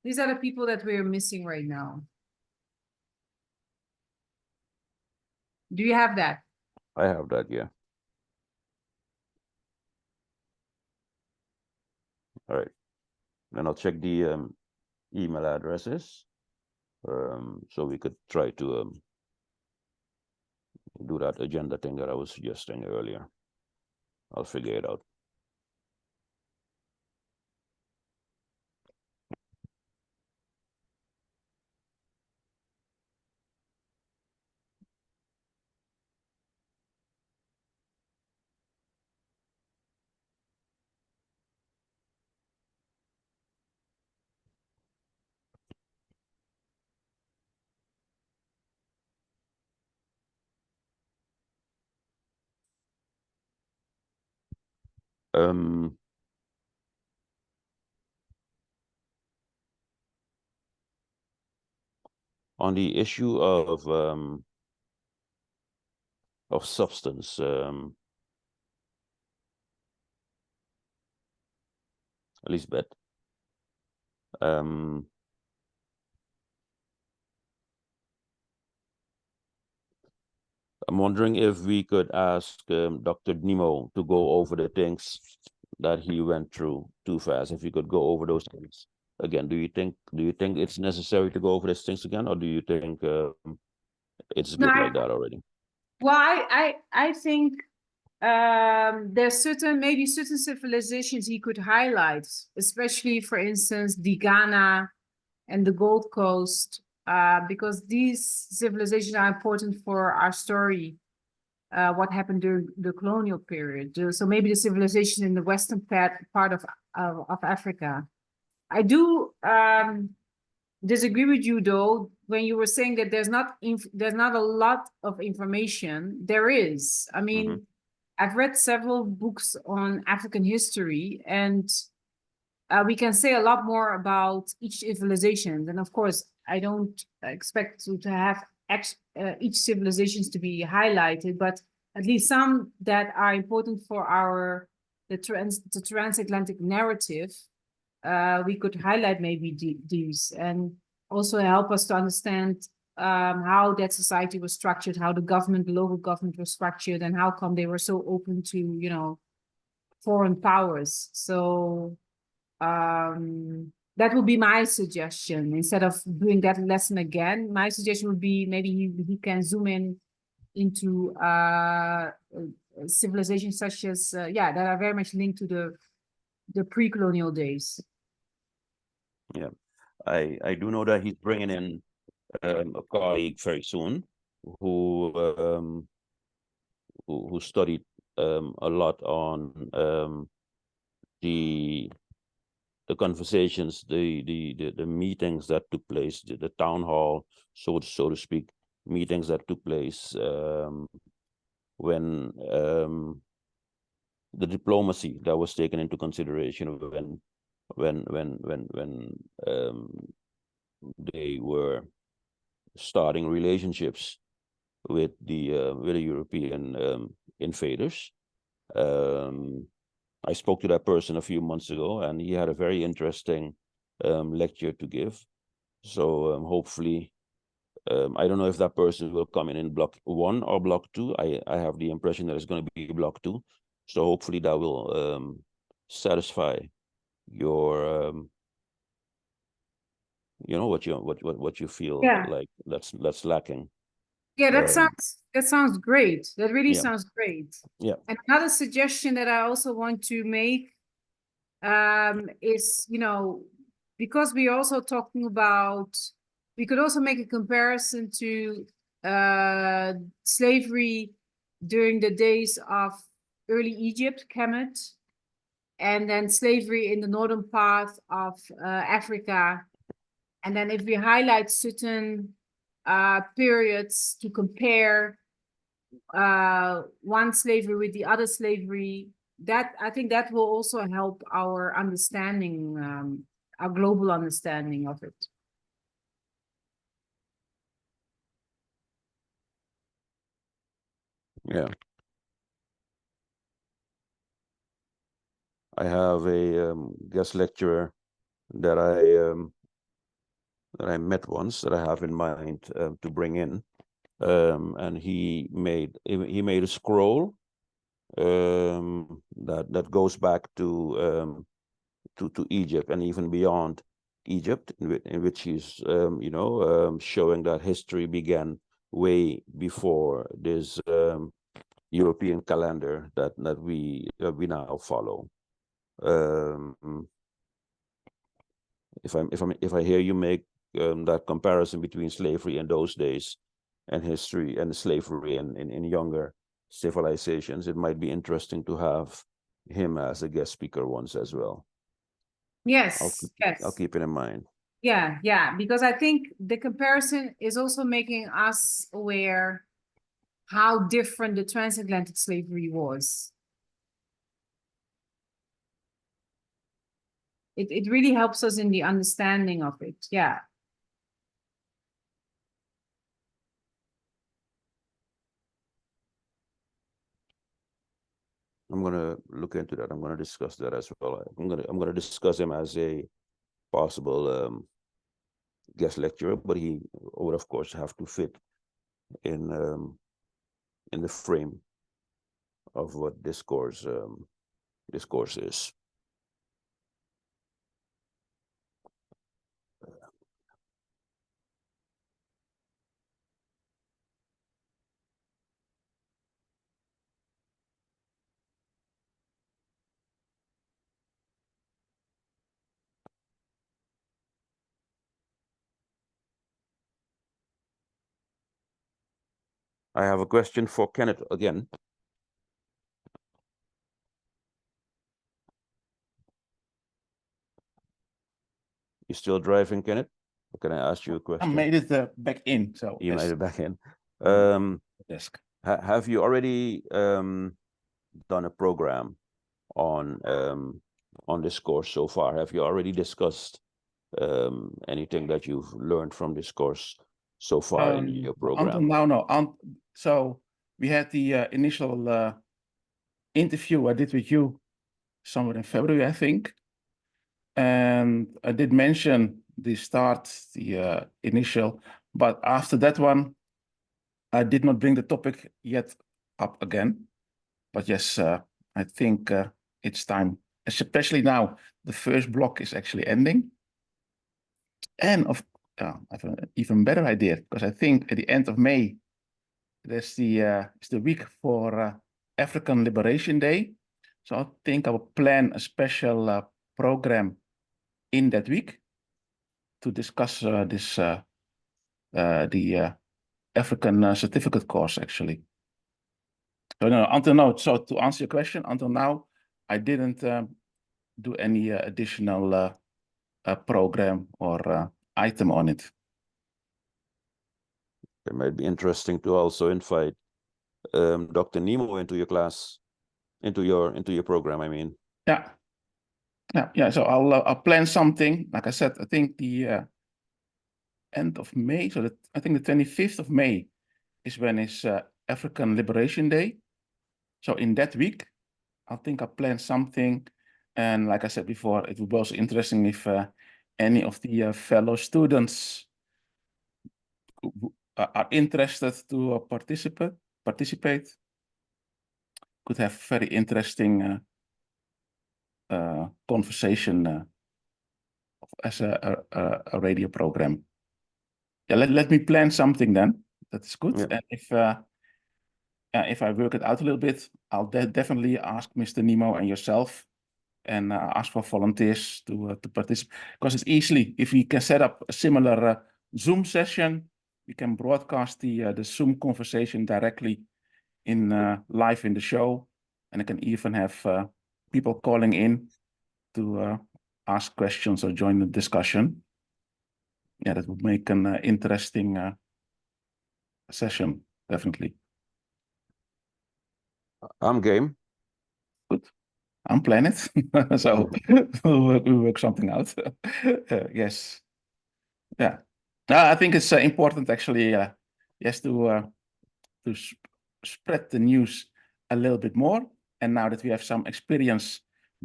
These are the people that we're missing right now. Do you have that? I have that, yeah. All right. Then I'll check the email addresses. So we could try to do that agenda thing that I was suggesting earlier. I'll figure it out. On the issue of substance, Lisbeth, I'm wondering if we could ask Dr. Nemo to go over the things that he went through too fast. If you could go over those things again, do you think it's necessary to go over these things again, or do you think it's No, good like that already? Well, I think there's maybe certain civilizations he could highlight, especially, for instance, the Ghana and the Gold Coast, because these civilizations are important for our story, what happened during the colonial period. So maybe the civilization in the western part of Africa. I do disagree with you, though, when you were saying that there's not a lot of information. There is. I mean, I've read several books on African history, and we can say a lot more about each civilization. And of course, I don't expect to have each civilizations to be highlighted, but at least some that are important for the transatlantic narrative. We could highlight maybe these, and also help us to understand how that society was structured, how the local government was structured, and how come they were so open to, foreign powers. So that would be my suggestion. Instead of doing that lesson again, my suggestion would be maybe he can zoom in into civilizations such as that are very much linked to the pre-colonial days. Yeah, I do know that he's bringing in a colleague very soon who studied a lot on the conversations, the meetings that took place, the town hall, so to speak, meetings that took place when the diplomacy that was taken into consideration when they were starting relationships with the European invaders. I spoke to that person a few months ago, and he had a very interesting lecture to give. So hopefully, I don't know if that person will come in block 1 or block 2. I have the impression that it's going to be block 2. So hopefully that will satisfy your what you feel like that's lacking. Yeah, that sounds great. That really sounds great. Yeah. And another suggestion that I also want to make is, because we're also talking about, we could also make a comparison to slavery during the days of early Egypt, Kemet, and then slavery in the northern part of Africa. And then if we highlight certain periods to compare one slavery with the other slavery, I think that will also help our understanding, our global understanding of it. Yeah. I have a guest lecturer that I met once, that I have in mind to bring in, and he made a scroll that goes back to Egypt and even beyond Egypt, in which he's showing that history began way before this European calendar that we now follow. If I hear you make that comparison between slavery in those days and history and slavery in younger civilizations, it might be interesting to have him as a guest speaker once as well. Yes, I'll keep it in mind. Yeah, because I think the comparison is also making us aware how different the transatlantic slavery was. It really helps us in the understanding of it. Yeah. I'm gonna look into that. I'm gonna discuss that as well. I'm gonna discuss him as a possible guest lecturer, but he would of course have to fit in the frame of what this course is. I have a question for Kenneth again. You still driving, Kenneth? Or can I ask you a question? I made it back in. So you yes. made it back in. Desk. Have you already done a program on this course so far? Have you already discussed anything that you've learned from this course so far in your program? Until now, no. So we had the initial interview I did with you somewhere in February, I think. And I did mention the initial, but after that one, I did not bring the topic yet up again. But yes, I think it's time, especially now the first block is actually ending. And I have an even better idea, because I think at the end of May, there's it's the week for African Liberation Day. So I think I will plan a special program in that week to discuss the African certificate course, actually. So no, until now, so to answer your question, until now, I didn't do any additional program or item on it. It might be interesting to also invite Dr. Nemo into your class, into your program, I mean. Yeah. So I'll plan something. Like I said, I think the end of May. So I think the 25th of May is when is African Liberation Day. So in that week, I think I plan something. And like I said before, it would be also interesting if any of the fellow students who are interested to participate. Could have very interesting conversation as a radio program. Yeah, let me plan something then. That's good. Yeah. And if I work it out a little bit, I'll definitely ask Mr. Nemo and yourself, and ask for volunteers to participate. Because it's easily, if we can set up a similar Zoom session, we can broadcast the Zoom conversation directly in live in the show, and I can even have people calling in to ask questions or join the discussion. Yeah, that would make an interesting session, definitely. I'm game. Good. I'm planning it. So we'll work something out. Yes. Yeah. I think it's important actually, yes, to spread the news a little bit more. And now that we have some experience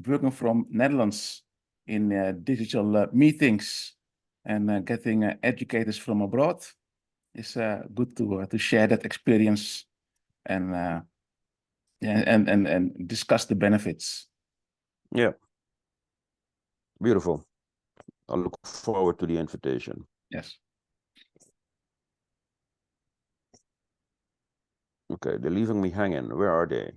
working from Netherlands in digital meetings and getting educators from abroad, it's good to share that experience and discuss the benefits. Yeah. Beautiful. I look forward to the invitation. Yes. Okay, they're leaving me hanging. Where are they?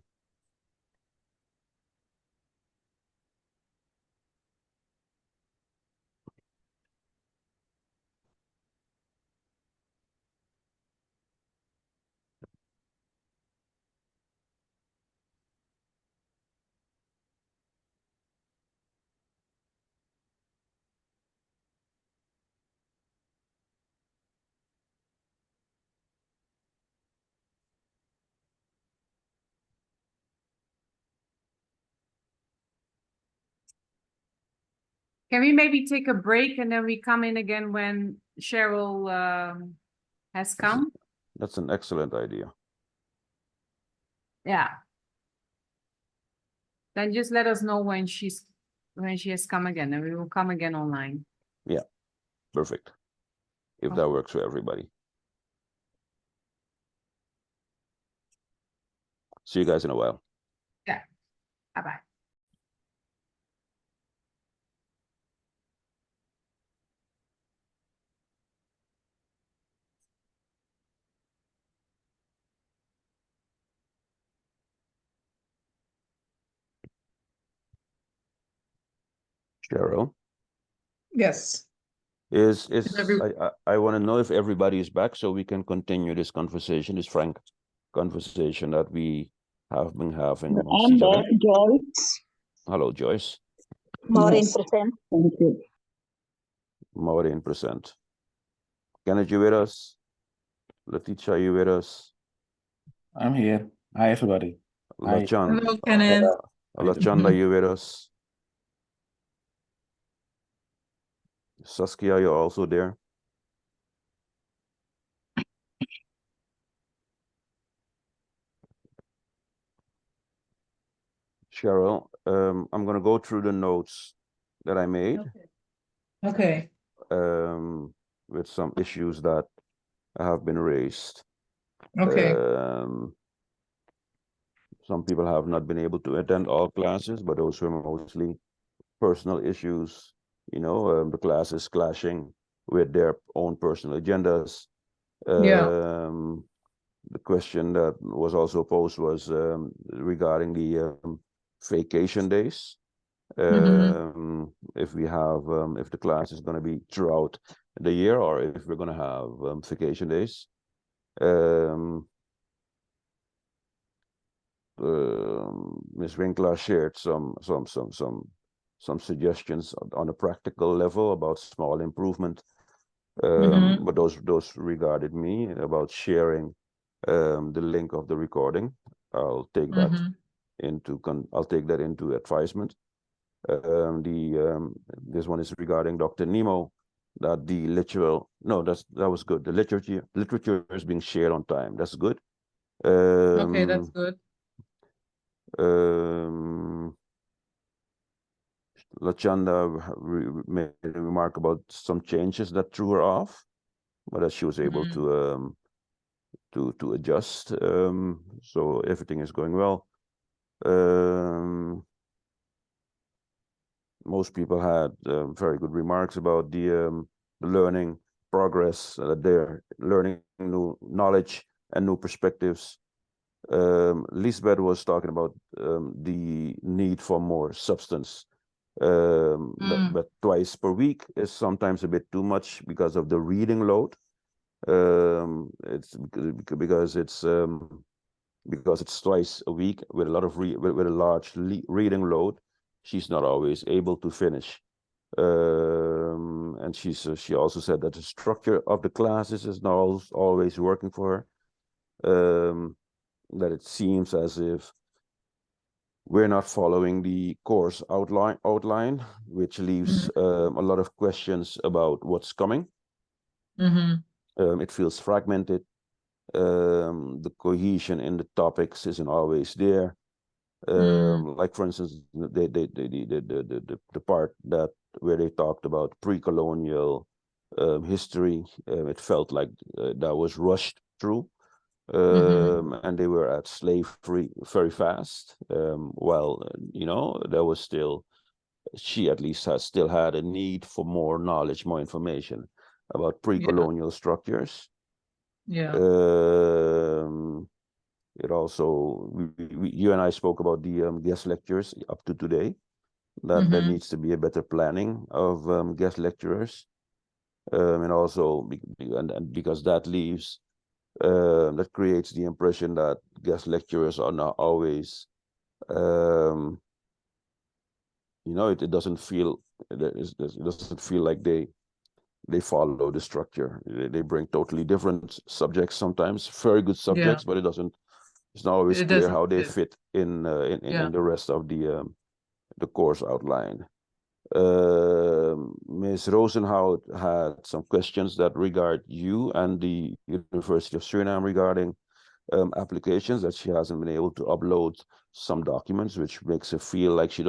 Can we maybe take a break and then we come in again when Cheryl has come? That's an excellent idea. Yeah. Then just let us know when she has come again, and we will come again online. Yeah, perfect. If that works for everybody. See you guys in a while. Yeah. Bye-bye. Cheryl, Yes. I want to know if everybody is back so we can continue this conversation, this frank conversation that we have been having amongst I'm each other. back, Joyce. Hello, Joyce. Maureen Yes. present. Thank you. Maureen present. Kenneth, you with us? Letitia, you with us? I'm here. Hi, everybody. Hi. Lachan, Hello, Kenneth. Lachanda, you with us? Saskia, you're also there? Cheryl, I'm going to go through the notes that I made Okay. with some issues that have been raised. Okay. Some people have not been able to attend all classes, but those were mostly personal issues. You know, the classes clashing with their own personal agendas. Yeah. The question that was also posed was regarding the vacation days. If we have, if the class is going to be throughout the year, or if we're going to have vacation days. Ms. Winkler shared some suggestions on a practical level about small improvement. But those regarded me about sharing the link of the recording. I'll take that into advisement. This one is regarding Dr. Nemo, that the literal, no, that was good. The literature is being shared on time. That's good. Okay, that's good. Lachanda made a remark about some changes that threw her off, but that she was able to adjust. So everything is going well. Most people had very good remarks about the learning progress, they're learning new knowledge and new perspectives. Lisbeth was talking about the need for more substance. But twice per week is sometimes a bit too much because of the reading load. It's because it's twice a week with a lot of with a large reading load. She's not always able to finish. And she also said that the structure of the classes is not always working for her. That it seems as if we're not following the course outline, which leaves a lot of questions about what's coming. It feels fragmented. The cohesion in the topics isn't always there. Like for instance, the part that where they talked about pre-colonial history, it felt like that was rushed through. And they were at slavery very fast. Well, you know, there was still, she at least still had a need for more knowledge, more information about pre-colonial structures. Yeah. It also, you and I spoke about the guest lectures up to today, that there needs to be a better planning of guest lecturers. And also, because that leaves, that creates the impression that guest lecturers are not always, you know, it doesn't feel, it doesn't feel like they follow the structure. They bring totally different subjects sometimes, very good subjects, but it's not always clear how they fit in the rest of the course outline. Ms. Rosenhout had some questions that regard you and the University of Suriname regarding applications, that she hasn't been able to upload some documents, which makes her feel like she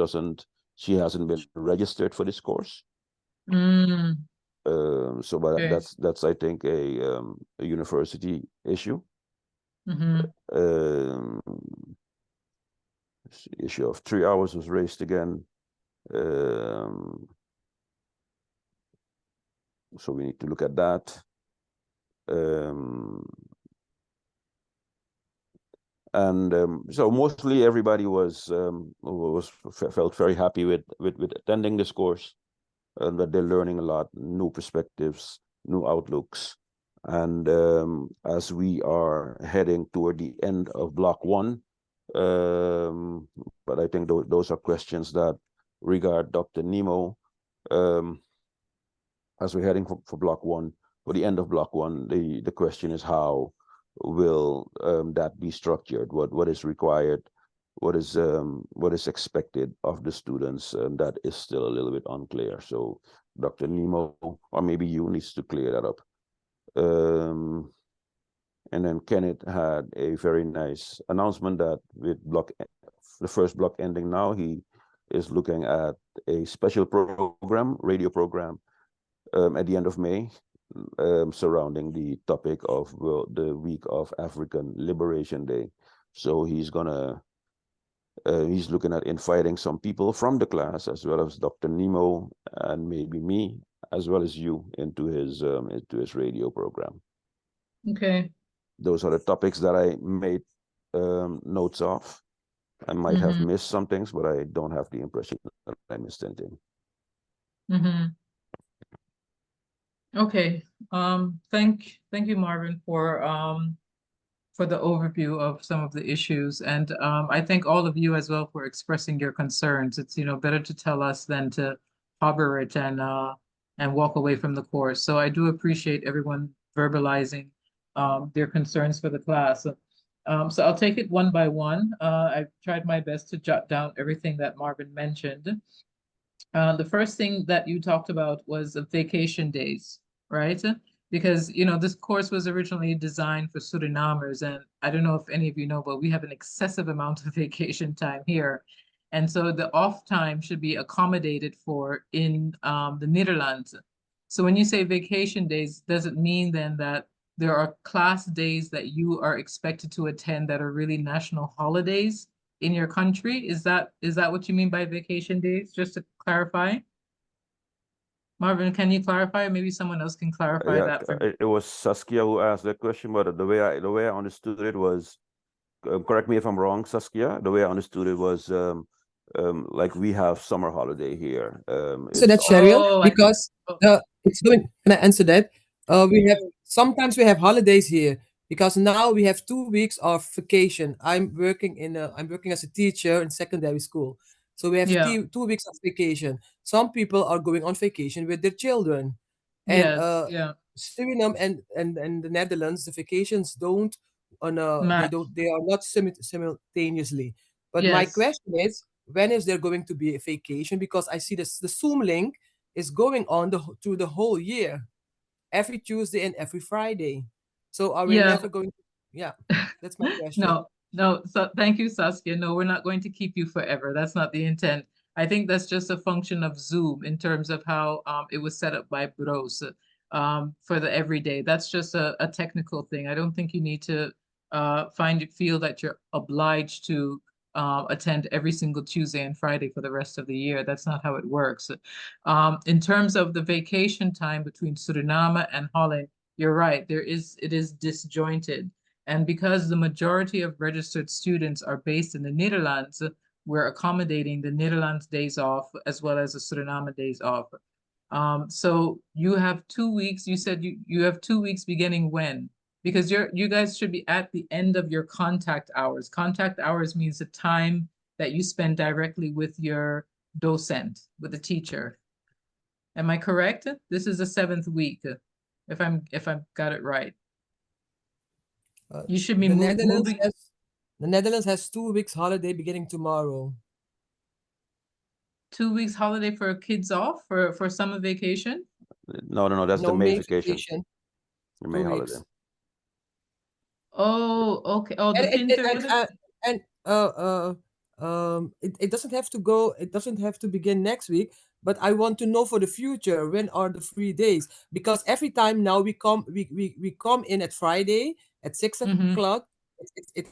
hasn't been registered for this course. So, but that's I think a university issue. The issue of 3 hours was raised again. So we need to look at that. So mostly everybody felt very happy with attending this course, and that they're learning a lot, new perspectives, new outlooks. And as we are heading toward the end of block 1, but I think those are questions that regard Dr. Nemo. As we're heading for block 1, for the end of block 1, the question is how will that be structured? What is required? What is expected of the students? That is still a little bit unclear. So Dr. Nemo, or maybe you, needs to clear that up. And then Kenneth had a very nice announcement that with the first block ending now, he is looking at a special program, radio program, at the end of May, surrounding the topic of the week of African Liberation Day. So he's looking at inviting some people from the class, as well as Dr. Nemo and maybe me, as well as you, into his radio program. Okay. Those are the topics that I made notes of. I might have missed some things, but I don't have the impression that I missed anything. Okay. Thank you, Marvin, for the overview of some of the issues, and I thank all of you as well for expressing your concerns. It's better to tell us than to harbor it and walk away from the course. So I do appreciate everyone verbalizing their concerns for the class. So I'll take it one by one. I've tried my best to jot down everything that Marvin mentioned. The first thing that you talked about was vacation days, right? Because, this course was originally designed for Surinamers, and I don't know if any of you know, but we have an excessive amount of vacation time here. And so the off time should be accommodated for in the Netherlands. So when you say vacation days, does it mean then that there are class days that you are expected to attend that are really national holidays in your country? Is that what you mean by vacation days? Just to clarify. Marvin, can you clarify? Maybe someone else can clarify that for me. It was Saskia who asked that question, but the way I understood it was, correct me if I'm wrong, Saskia. The way I understood it was like we have summer holiday here. So that's Cheryl, because it's going. Can I answer that? Sometimes we have holidays here because now we have 2 weeks of vacation. I'm working as a teacher in secondary school, so we have 2 weeks of vacation. Some people are going on vacation with their children, and Suriname and the Netherlands, the vacations don't they are not simultaneously. But my question is, when is there going to be a vacation? Because I see the Zoom link is going on through the whole year, every Tuesday and every Friday. So are we never going to? Yeah, that's my question. No. So thank you, Saskia. No, we're not going to keep you forever. That's not the intent. I think that's just a function of Zoom in terms of how it was set up by Bros for the everyday. That's just a technical thing. I don't think you need to feel that you're obliged to attend every single Tuesday and Friday for the rest of the year. That's not how it works. In terms of the vacation time between Suriname and Holland, you're right, it is disjointed. And because the majority of registered students are based in the Netherlands, we're accommodating the Netherlands days off as well as the Suriname days off. So you have 2 weeks. You said you have 2 weeks beginning when? Because you guys should be at the end of your contact hours. Contact hours means the time that you spend directly with your docent, with the teacher. Am I correct? This is the 7th week, if I've got it right. You should be moving. The Netherlands has 2 weeks holiday beginning tomorrow. 2 weeks holiday for kids off for summer vacation? No, that's the May vacation. The May holiday. Oh, okay. Oh, the it doesn't have to go. It doesn't have to begin next week. But I want to know for the future, when are the free days? Because every time now we come in at Friday at 6 o'clock. It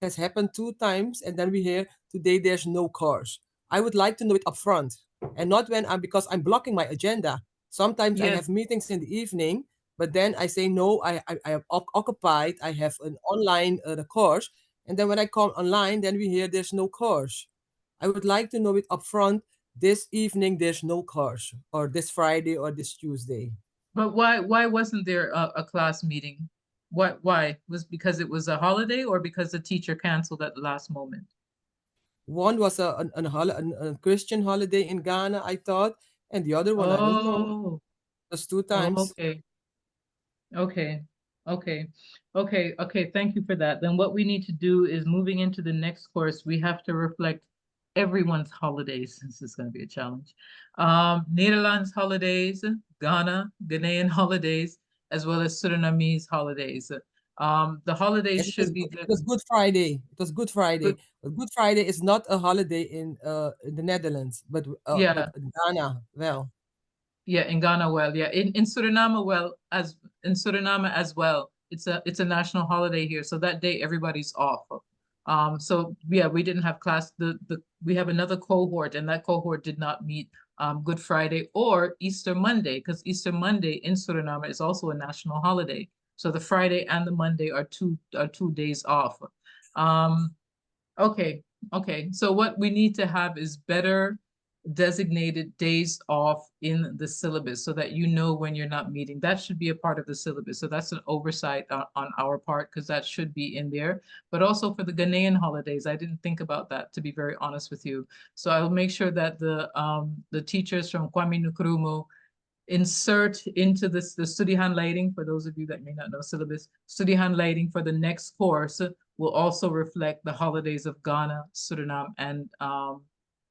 has happened 2 times, and then we hear today there's no course. I would like to know it upfront, and not when because I'm blocking my agenda. Sometimes I have meetings in the evening, but then I say no, I am occupied. I have an online the course, and then when I come online, then we hear there's no course. I would like to know it upfront. This evening there's no course, or this Friday or this Tuesday. But why wasn't there a class meeting? Why? Was because it was a holiday or because the teacher canceled at the last moment? One was a Christian holiday in Ghana, I thought, and the other one, I don't know. Just 2 times. Okay. Okay. Thank you for that. Then what we need to do is moving into the next course, we have to reflect everyone's holidays. This is going to be a challenge. Netherlands holidays, Ghanaian holidays, as well as Surinamese holidays. The holidays should be It was Good Friday. It was Good Friday. But Good Friday is not a holiday in the Netherlands, but in Ghana, well. Yeah, in Ghana, well, yeah, in Suriname, well, as in Suriname as well. It's a national holiday here, so that day everybody's off. So yeah, we didn't have class. We have another cohort, and that cohort did not meet Good Friday or Easter Monday, because Easter Monday in Suriname is also a national holiday. So the Friday and the Monday are two days off. Okay. So what we need to have is better designated days off in the syllabus so that you know when you're not meeting. That should be a part of the syllabus. So that's an oversight on our part, because that should be in there. But also for the Ghanaian holidays, I didn't think about that, to be very honest with you. So I will make sure that the teachers from Kwame Nkrumah insert into this the study handleiding, for those of you that may not know syllabus, study handleiding for the next course will also reflect the holidays of Ghana, Suriname,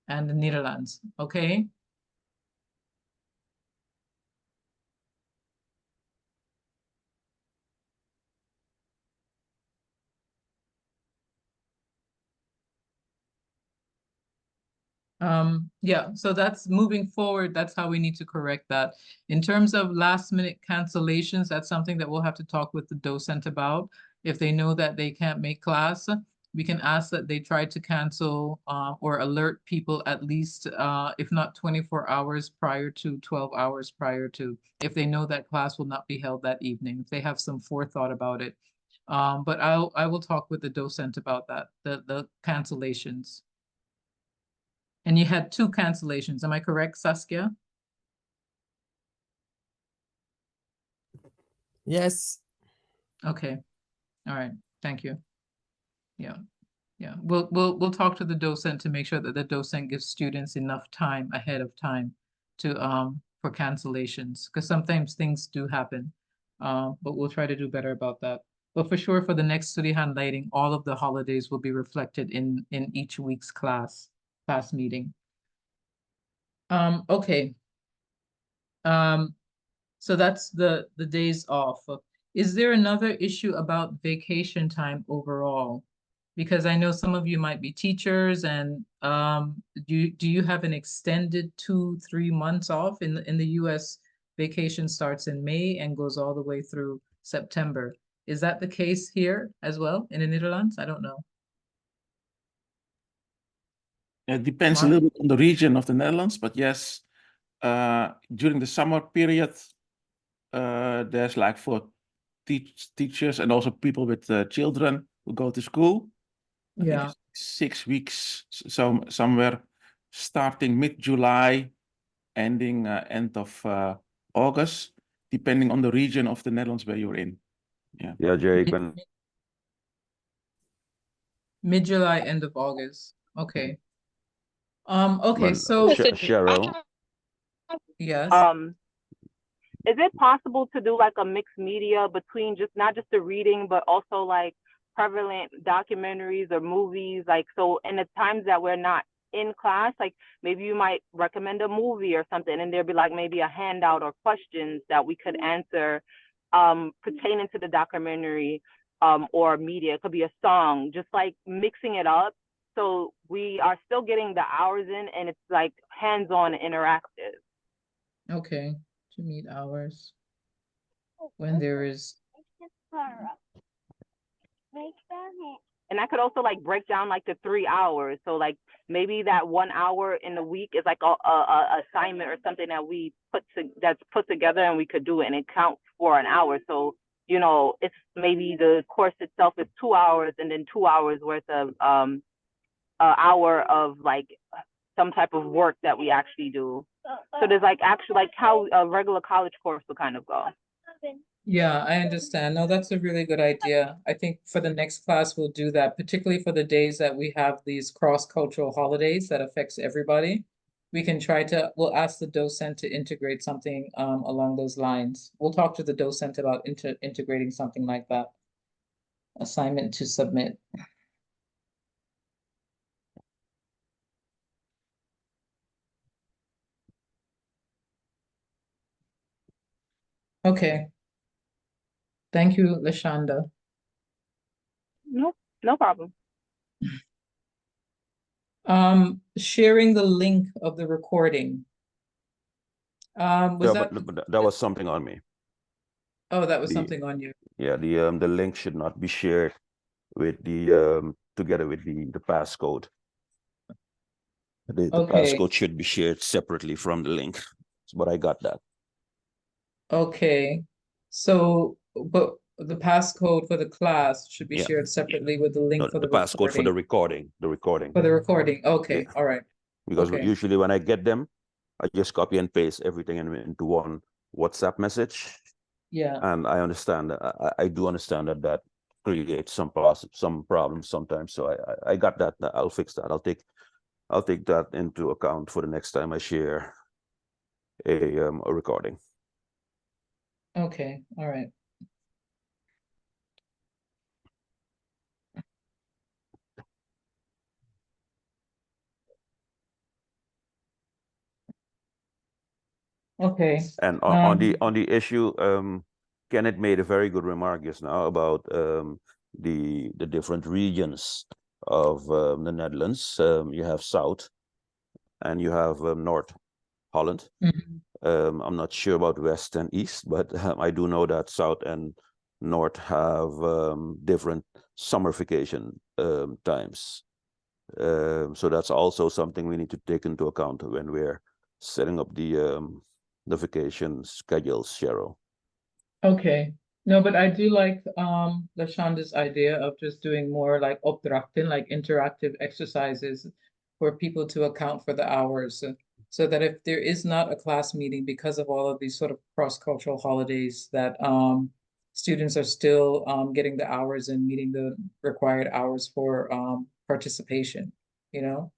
and the Netherlands. Okay. Yeah, so that's moving forward. That's how we need to correct that. In terms of last minute cancellations, that's something that we'll have to talk with the docent about. If they know that they can't make class, we can ask that they try to cancel or alert people at least, if not 24 hours prior to, 12 hours prior to, if they know that class will not be held that evening, if they have some forethought about it. But I will talk with the docent about that, the cancellations. And you had 2 cancellations. Am I correct, Saskia? Yes. Okay. All right. Thank you. Yeah. We'll talk to the docent to make sure that the docent gives students enough time ahead of time to for cancellations, because sometimes things do happen. But we'll try to do better about that. But for sure, for the next study handleiding, all of the holidays will be reflected in each week's class meeting. Okay. So that's the days off. Is there another issue about vacation time overall? Because I know some of you might be teachers, and do you have an extended 2-3 months off? In the US, vacation starts in May and goes all the way through September. Is that the case here as well in the Netherlands? I don't know. It depends a little bit on the region of the Netherlands, but yes, during the summer period, there's like for teachers and also people with children who go to school. I think it's 6 weeks, so somewhere starting mid-July, ending end of August, depending on the region of the Netherlands where you're in. Yeah, Jake. Mid-July, end of August. Okay. Okay, so Cheryl. Yes. Is it possible to do like a mixed media between not just the reading, but also like prevalent documentaries or movies? Like, so in the times that we're not in class, like maybe you might recommend a movie or something, and there'd be like maybe a handout or questions that we could answer pertaining to the documentary or media. It could be a song, just like mixing it up so we are still getting the hours in and it's like hands-on interactive. Okay, to meet hours when there is. And I could also like break down like the 3 hours. So like maybe that 1 hour in the week is like a assignment or something that that's put together, and we could do it, and it counts for an hour. So, you know, it's maybe the course itself is 2 hours, and then 2 hours worth of an hour of like some type of work that we actually do. So there's like actually like how a regular college course will kind of go. Yeah, I understand. No, that's a really good idea. I think for the next class, we'll do that, particularly for the days that we have these cross-cultural holidays that affects everybody. We'll ask the docent to integrate something along those lines. We'll talk to the docent about integrating something like that. Assignment to submit. Okay. Thank you, Lashonda. No problem. Sharing the link of the recording. But that was something on me. Oh, that was something on you. Yeah, the link should not be shared with the together with the passcode. The passcode should be shared separately from the link. But I got that. Okay. So, but the passcode for the class should be shared separately with the link for the passcode for the recording. For the recording. Okay. All right. Because usually when I get them, I just copy and paste everything into one WhatsApp message. Yeah. And I understand that I do understand that creates some problems sometimes. So I got that. I'll fix that. I'll take that into account for the next time I share a recording. Okay. All right. Okay. And on the issue, Kenneth made a very good remark just now about the different regions of the Netherlands. You have South and you have North Holland. Mm-hmm. I'm not sure about West and East, but I do know that South and North have different summer vacation times. So that's also something we need to take into account when we're setting up the vacation schedules, Cheryl. Okay. No, but I do like Lashonda's idea of just doing more like opdrachten, like interactive exercises for people to account for the hours. So that if there is not a class meeting because of all of these sort of cross-cultural holidays, that students are still getting the hours and meeting the required hours for participation, you know?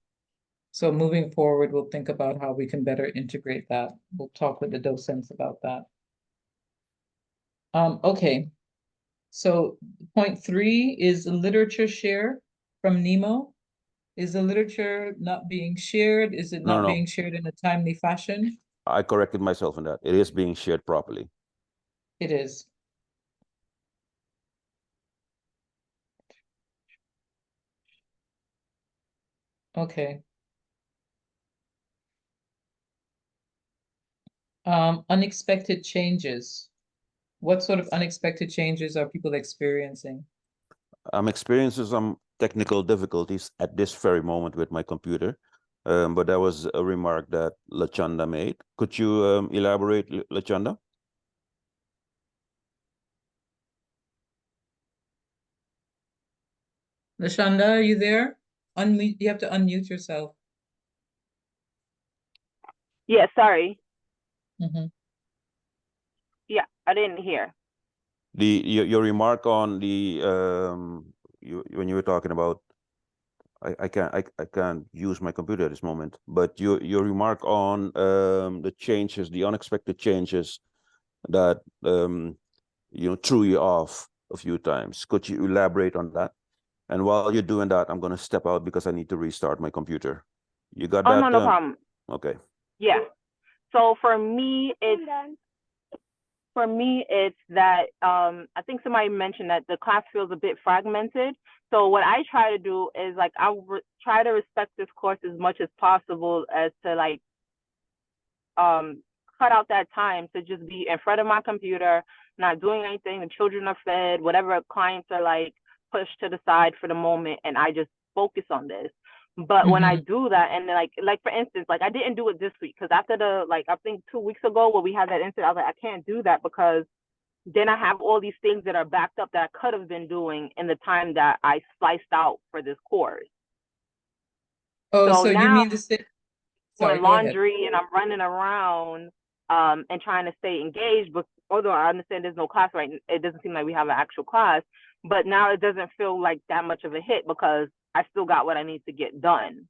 So moving forward, we'll think about how we can better integrate that. We'll talk with the docents about that. Okay. So point 3 is literature share from Nemo. Is the literature not being shared? Is it not being shared in a timely fashion? I corrected myself on that. It is being shared properly. It is. Okay. Unexpected changes. What sort of unexpected changes are people experiencing? I'm experiencing some technical difficulties at this very moment with my computer. But that was a remark that Lachanda made. Could you elaborate, Lachanda? Lashonda, are you there? Unmute. You have to unmute yourself. Yeah, sorry. Mm-hmm. Yeah, I didn't hear. Your remark on the when you were talking about I can't use my computer at this moment, but your remark on the changes, the unexpected changes that threw you off a few times. Could you elaborate on that? And while you're doing that, I'm gonna step out because I need to restart my computer. You got that? No problem. Okay. Yeah. So for me, it's that I think somebody mentioned that the class feels a bit fragmented. So what I try to do is like try to respect this course as much as possible, as to like cut out that time to just be in front of my computer, not doing anything. The children are fed, whatever clients are like pushed to the side for the moment and I just focus on this. But when I do that, and like for instance, like I didn't do it this week because after the, like, I think 2 weeks ago when we had that incident, I was like, I can't do that because then I have all these things that are backed up that I could have been doing in the time that I sliced out for this course. Oh, so now you mean to say, sorry, doing go ahead. laundry and I'm running around and trying to stay engaged, but although I understand there's no class right, it doesn't seem like we have an actual class, but now it doesn't feel like that much of a hit because I still got what I need to get done.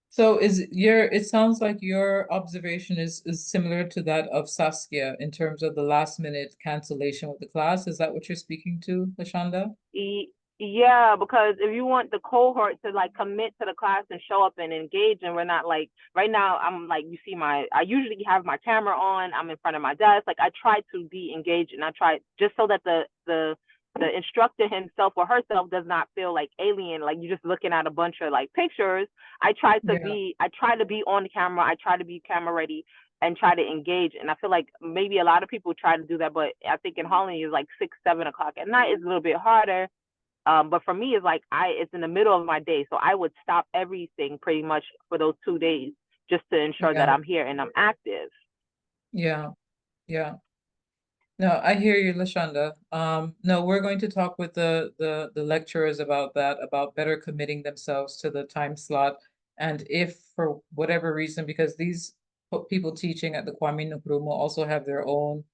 So it sounds like your observation is similar to that of Saskia in terms of the last minute cancellation with the class. Is that what you're speaking to, Lashonda? Yeah, because if you want the cohort to like commit to the class and show up and engage, and we're not like, right now I'm like, you see I usually have my camera on, I'm in front of my desk, like I try to be engaged, and I try just so that the instructor himself or herself does not feel like alien, like you're just looking at a bunch of like pictures. I try to be on the camera, I try to be camera ready and try to engage. And I feel like maybe a lot of people try to do that, but I think in Holland is like 6, 7 o'clock at night is a little bit harder. But for me, it's like it's in the middle of my day, so I would stop everything pretty much for those 2 days just to ensure that I'm here and I'm active. Yeah. No, I hear you, Lashonda. No, we're going to talk with the lecturers about that, about better committing themselves to the time slot. And if for whatever reason, because these people teaching at the Kwame Nkrumah also have their own,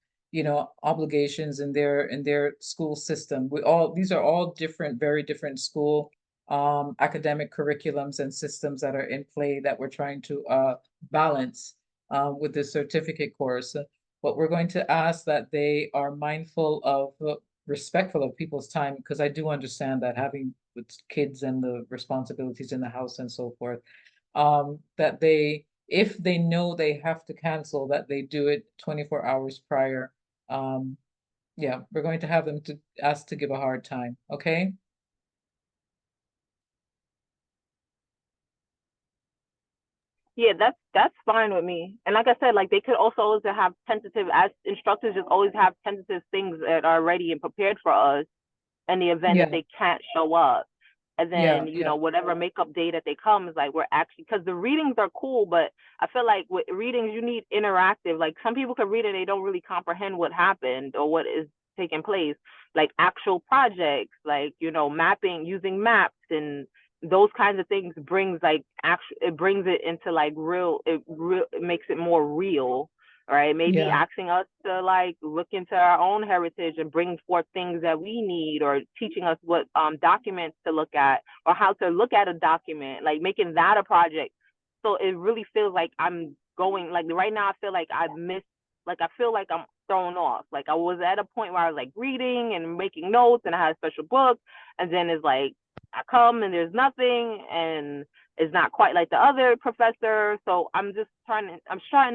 obligations in their school system. These are all different, very different school academic curriculums and systems that are in play that we're trying to balance with this certificate course. But we're going to ask that they are mindful of, respectful of people's time, because I do understand that having with kids and the responsibilities in the house and so forth, that if they know they have to cancel, that they do it 24 hours prior. Yeah, we're going to have them to ask to give a hard time, okay? Yeah, that's fine with me. And like I said, like they could also always have tentative, as instructors just always have tentative things that are ready and prepared for us in the event that they can't show up. And then, whatever makeup day that they come is like, we're actually, because the readings are cool, but I feel like with readings, you need interactive. Like some people can read it, they don't really comprehend what happened or what is taking place. Like actual projects, like, mapping, using maps and those kinds of things brings like it brings it into like it makes it more real, right? Maybe asking us to like look into our own heritage and bring forth things that we need, or teaching us what documents to look at or how to look at a document, like making that a project. So it really feels like I'm going, like right now I feel like I feel like I'm thrown off. Like I was at a point where I was like reading and making notes and I had a special book, and then it's like I come and there's nothing, and it's not quite like the other professor. So I'm trying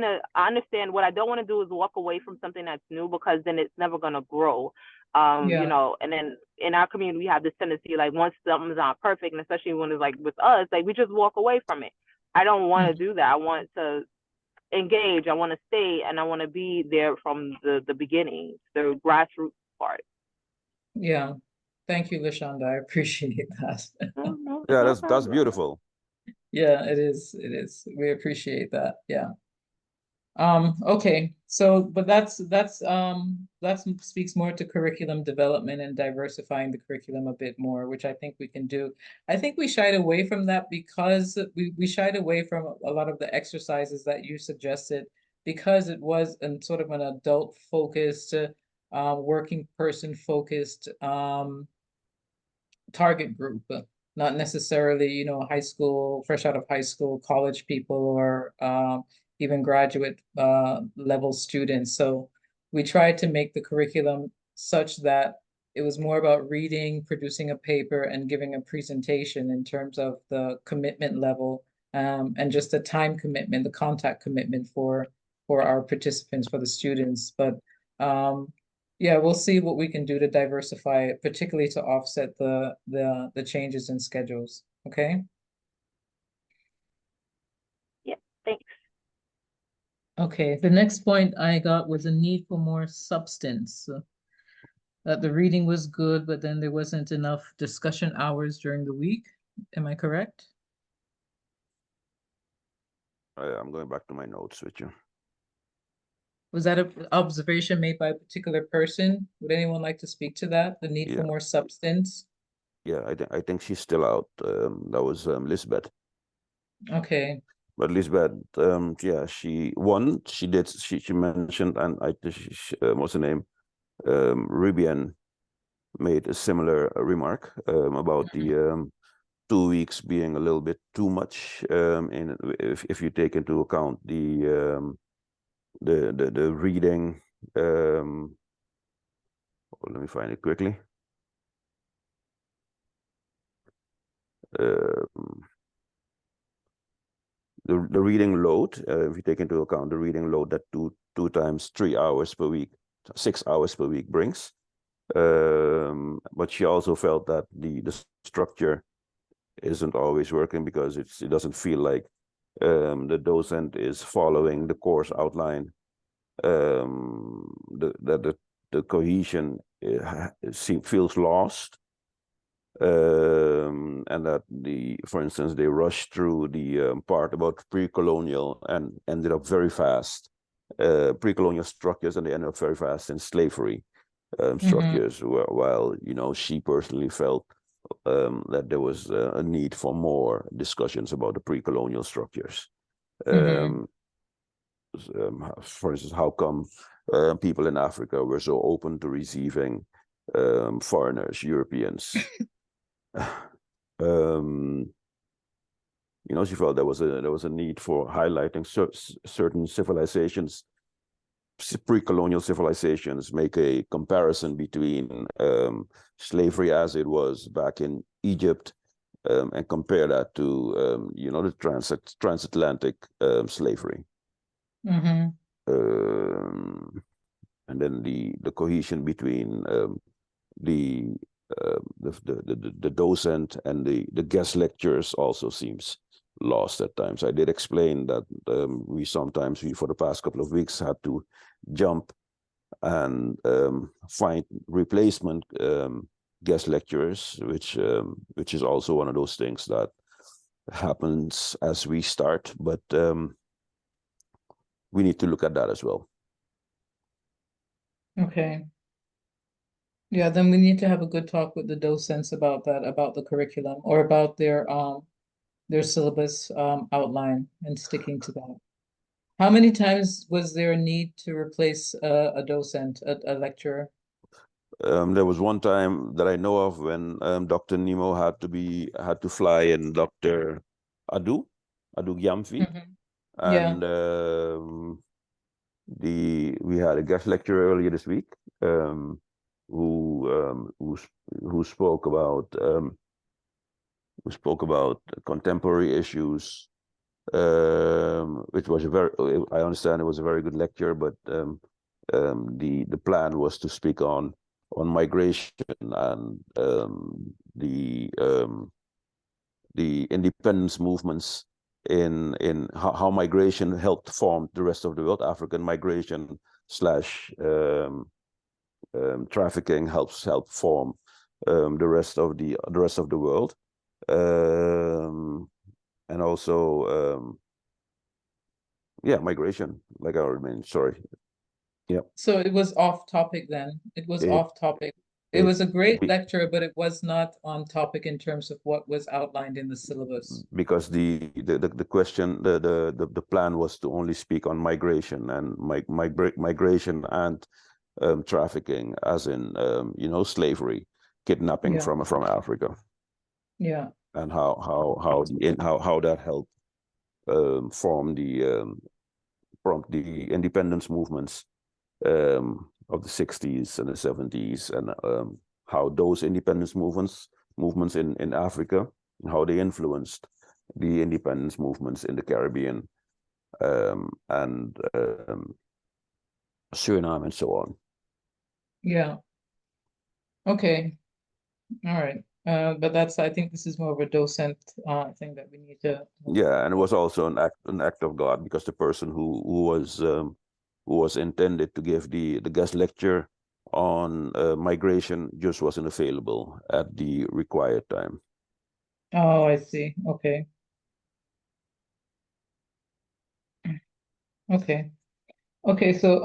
to understand. What I don't want to do is walk away from something that's new, because then it's never going to grow. And then in our community, we have this tendency, like once something's not perfect, and especially when it's like with us, like we just walk away from it. I don't want to do that. I want to engage. I want to stay, and I want to be there from the beginning, the grassroots part. Yeah. Thank you, Lashonda. I appreciate that. Yeah, that's beautiful. Yeah, it is. It is. We appreciate that. Yeah. Okay. So, but that speaks more to curriculum development and diversifying the curriculum a bit more, which I think we can do. I think we shied away from that because we shied away from a lot of the exercises that you suggested, because it was sort of an adult focused, working person focused target group, not necessarily, high school, fresh out of high school, college people, or even graduate level students. So we tried to make the curriculum such that it was more about reading, producing a paper, and giving a presentation in terms of the commitment level, and just the time commitment, the contact commitment for our participants, for the students. But yeah, we'll see what we can do to diversify it, particularly to offset the changes in schedules. Okay. Yeah, thanks. Okay, the next point I got was a need for more substance. that the reading was good, but then there wasn't enough discussion hours during the week. Am I correct? I'm going back to my notes with you. Was that an observation made by a particular person? Would anyone like to speak to that? The need for more substance? Yeah, I think she's still out. That was Lisbeth. Okay. But Lisbeth, yeah, she mentioned, and what's her name? Ribian made a similar remark about the 2 weeks being a little bit too much. If you take into account the reading. Let me find it quickly. The reading load, if you take into account the reading load that two times 3 hours per week, 6 hours per week brings. But she also felt that the structure isn't always working because it doesn't feel like the docent is following the course outline. The cohesion feels lost. And that for instance, they rushed through the part about pre-colonial and ended up very fast, pre-colonial structures, and they ended up very fast in slavery structures. While she personally felt that there was a need for more discussions about the pre-colonial structures. For instance, how come people in Africa were so open to receiving foreigners, Europeans? She felt there was a need for highlighting certain civilizations, pre-colonial civilizations, make a comparison between slavery as it was back in Egypt, and compare that to the transatlantic slavery. And then the cohesion between the docent and the guest lectures also seems lost at times. I did explain that we for the past couple of weeks had to jump and find replacement guest lecturers, which is also one of those things that happens as we start, but we need to look at that as well. Okay. Yeah, then we need to have a good talk with the docents about that, about the curriculum, or about their syllabus outline, and sticking to that. How many times was there a need to replace a docent, a lecturer? There was one time that I know of when Dr. Nemo had to fly in Dr. Adu Gyamfi, and we had a guest lecturer earlier this week who spoke about contemporary issues, which was I understand it was a very good lecture, but the plan was to speak on migration and the independence movements in how migration helped form the rest of the world. African migration / trafficking helped form the rest of the world, and also migration. Like I already sorry. Yeah. So it was off topic then. It was off topic. It was a great lecture, but it was not on topic in terms of what was outlined in the syllabus. Because the question, the plan was to only speak on migration and migration and trafficking, as in slavery, kidnapping from Africa. Yeah. And how that helped form the independence movements of the 60s and the 70s, and how those independence movements in Africa, and how they influenced the independence movements in the Caribbean and Suriname and so on. Yeah. Okay. All right. But I think this is more of a docent thing that we need to. Yeah, and it was also an act of God, because the person who was intended to give the guest lecture on migration just wasn't available at the required time. Oh, I see. Okay. Okay. Okay, so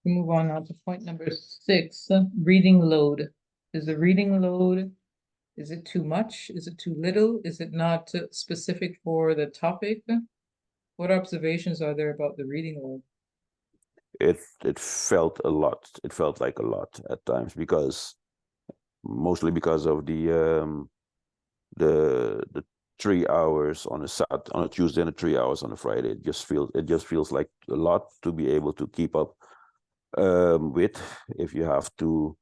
we move on now to point number 6, reading load. Is the reading load, is it too much? Is it too little? Is it not specific for the topic? What observations are there about the reading load? It felt a lot. It felt like a lot at times, because mostly because of the 3 hours on a Tuesday and 3 hours on a Friday. It just feels like a lot to be able to keep up with if you have to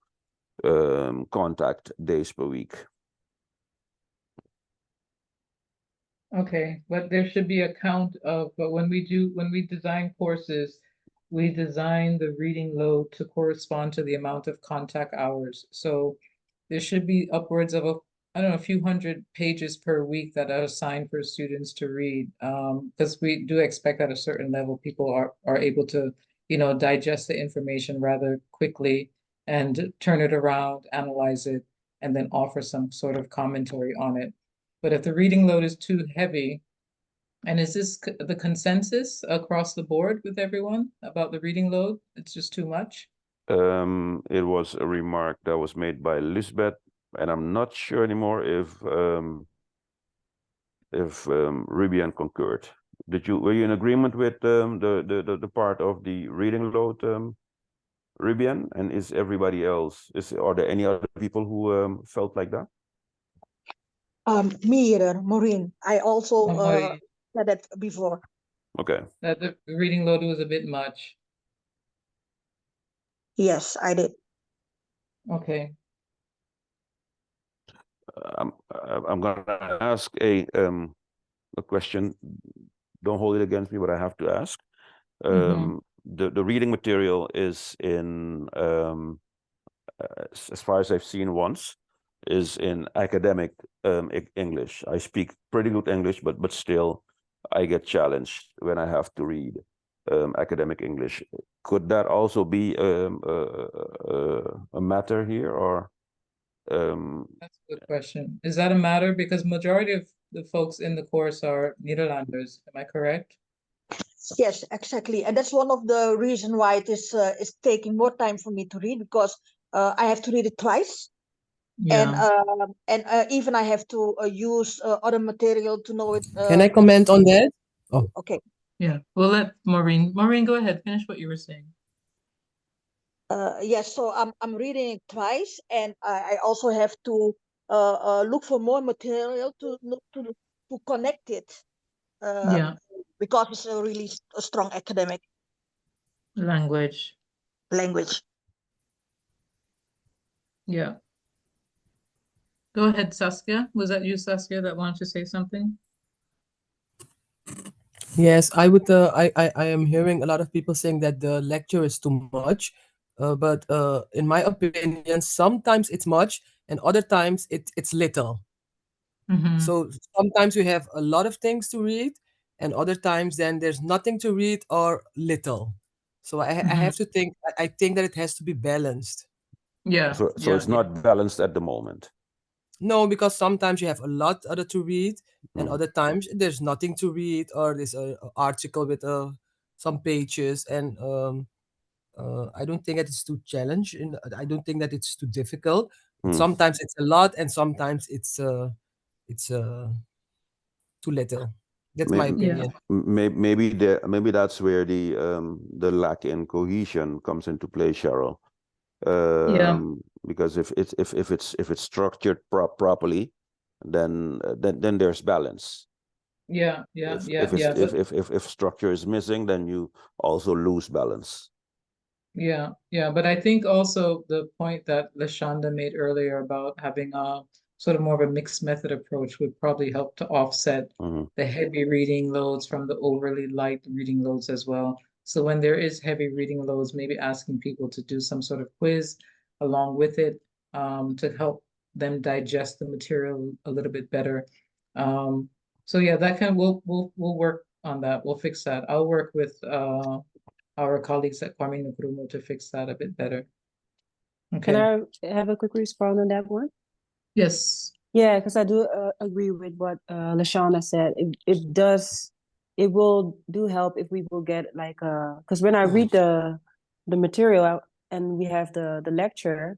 contact days per week. Okay, but there should be a count of, but when we design courses, we design the reading load to correspond to the amount of contact hours. So there should be upwards of I don't know, a few hundred pages per week that are assigned for students to read. Because we do expect at a certain level, people are able to, digest the information rather quickly and turn it around, analyze it, and then offer some sort of commentary on it. But if the reading load is too heavy, and is this the consensus across the board with everyone about the reading load? It's just too much? It was a remark that was made by Lisbeth, and I'm not sure anymore if Rubian concurred. Were you in agreement with the part of the reading load, Rubian? And is everybody else, are there any other people who felt like that? Me either, Maureen. I also Maureen. said that before. Okay. That the reading load was a bit much. Yes, I did. Okay. I'm gonna ask a question. Don't hold it against me, but I have to ask. The reading material is in, as far as I've seen once, is in academic English. I speak pretty good English, but still I get challenged when I have to read academic English. Could that also be a matter here, or? That's a good question. Is that a matter? Because majority of the folks in the course are Nederlanders. Am I correct? Yes, exactly. And that's one of the reasons why it is taking more time for me to read, because I have to read it twice. Yeah. And even I have to use other material to know it. Can I comment on that? Oh, Okay. Yeah. We'll let Maureen. Maureen, go ahead. Finish what you were saying. Yes, so I'm reading it twice, and I also have to look for more material to connect it. Yeah. Because it's a really strong academic Language. Yeah. Go ahead, Saskia. Was that you, Saskia, that wanted to say something? yes, I would. I am hearing a lot of people saying that the lecture is too much, but in my opinion, sometimes it's much, and other times it's little. So sometimes we have a lot of things to read, and other times then there's nothing to read or little. So I have to think. I think that it has to be balanced. Yeah. So it's not balanced at the moment. No, because sometimes you have a lot other to read, and other times there's nothing to read, or there's a article with some pages, and I don't think that it's too challenging. I don't think that it's too difficult. But sometimes it's a lot, and sometimes it's too little. That's my opinion. Maybe that's where the lack in cohesion comes into play, Cheryl. Because if it's structured properly, then there's balance. If structure is missing, then you also lose balance. Yeah, but I think also the point that Lashonda made earlier about having a sort of more of a mixed method approach would probably help to offset the heavy reading loads from the overly light reading loads as well. So when there is heavy reading loads, maybe asking people to do some sort of quiz along with it to help them digest the material a little bit better. So yeah, that we'll work on that. We'll fix that. I'll work with our colleagues at Kwame Nkrumah to fix that a bit better. Can Okay. I have a quick response on that one? Yes. Yeah, because I do agree with what Lashana said. It will do help if we will get like because when I read the material and we have the lecture,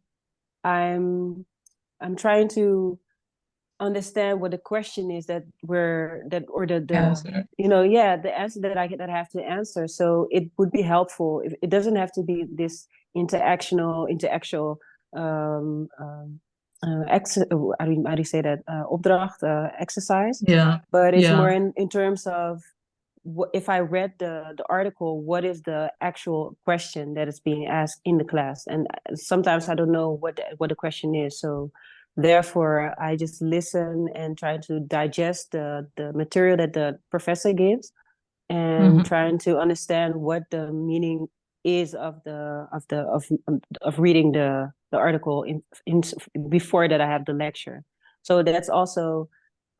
I'm trying to understand what the question is that the Answer. the answer that I have to answer. So it would be helpful if it doesn't have to be this interactual how do you say that opdracht exercise, Yeah. but it's more Yeah. in terms of if I read the article, what is the actual question that is being asked in the class? And sometimes I don't know what the question is. So therefore, I just listen and try to digest the material that the professor gives, and trying to understand what the meaning is of reading the article in before that I have the lecture. So that's also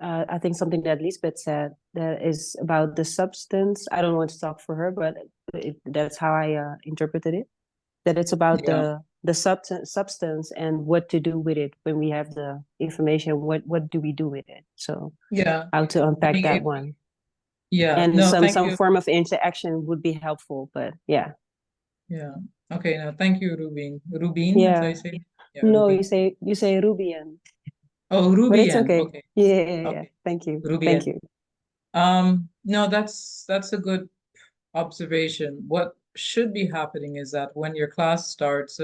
I think something that Lisbeth said that is about the substance. I don't want to talk for her, but that's how I interpreted it. That it's about Yeah. the substance and what to do with it when we have the information. What do we do with it? So Yeah. how to unpack Being that able, one. yeah. And No, thank some you. form of interaction would be helpful, but yeah. Yeah. Okay. No, thank you, Rubin. Rubin, that's how you Yeah. say it? Yeah, No, Rubin. you say Rubian. Oh, But it's Rubian. okay. Okay. Yeah. Okay. Thank you. Thank Rubian. you. No, that's a good observation. What should be happening is that when your class starts,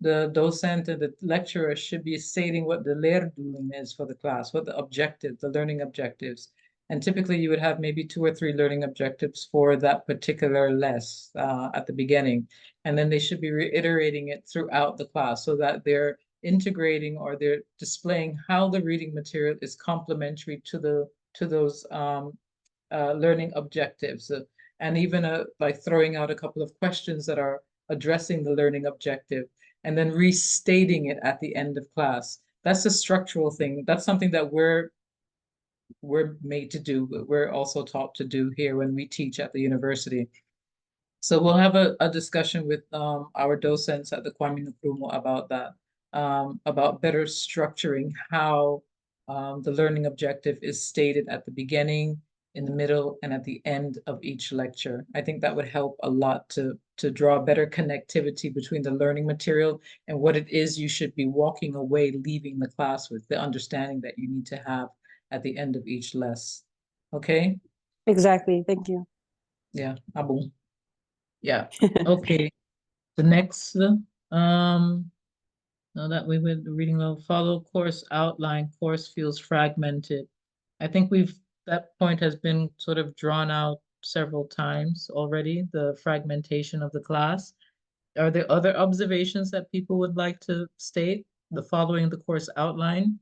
the docent and the lecturer should be stating what the leerdoeling is for the class, what the objective, the learning objectives. And typically you would have maybe 2 or 3 learning objectives for that particular less at the beginning. And then they should be reiterating it throughout the class so that they're integrating or they're displaying how the reading material is complementary to those learning objectives, and even like throwing out a couple of questions that are addressing the learning objective, and then restating it at the end of class. That's a structural thing. That's something that we're made to do, but we're also taught to do here when we teach at the university. So we'll have a discussion with our docents at the Kwame Nkrumah about that, about better structuring how the learning objective is stated at the beginning, in the middle, and at the end of each lecture. I think that would help a lot to draw better connectivity between the learning material and what it is you should be walking away, leaving the class with, the understanding that you need to have at the end of each lesson. Okay? Exactly. Thank you. Yeah, Abu. Yeah. Okay. The next, now that we went the reading level, follow course outline, course feels fragmented. I think that point has been sort of drawn out several times already, the fragmentation of the class. Are there other observations that people would like to state? The following the course outline?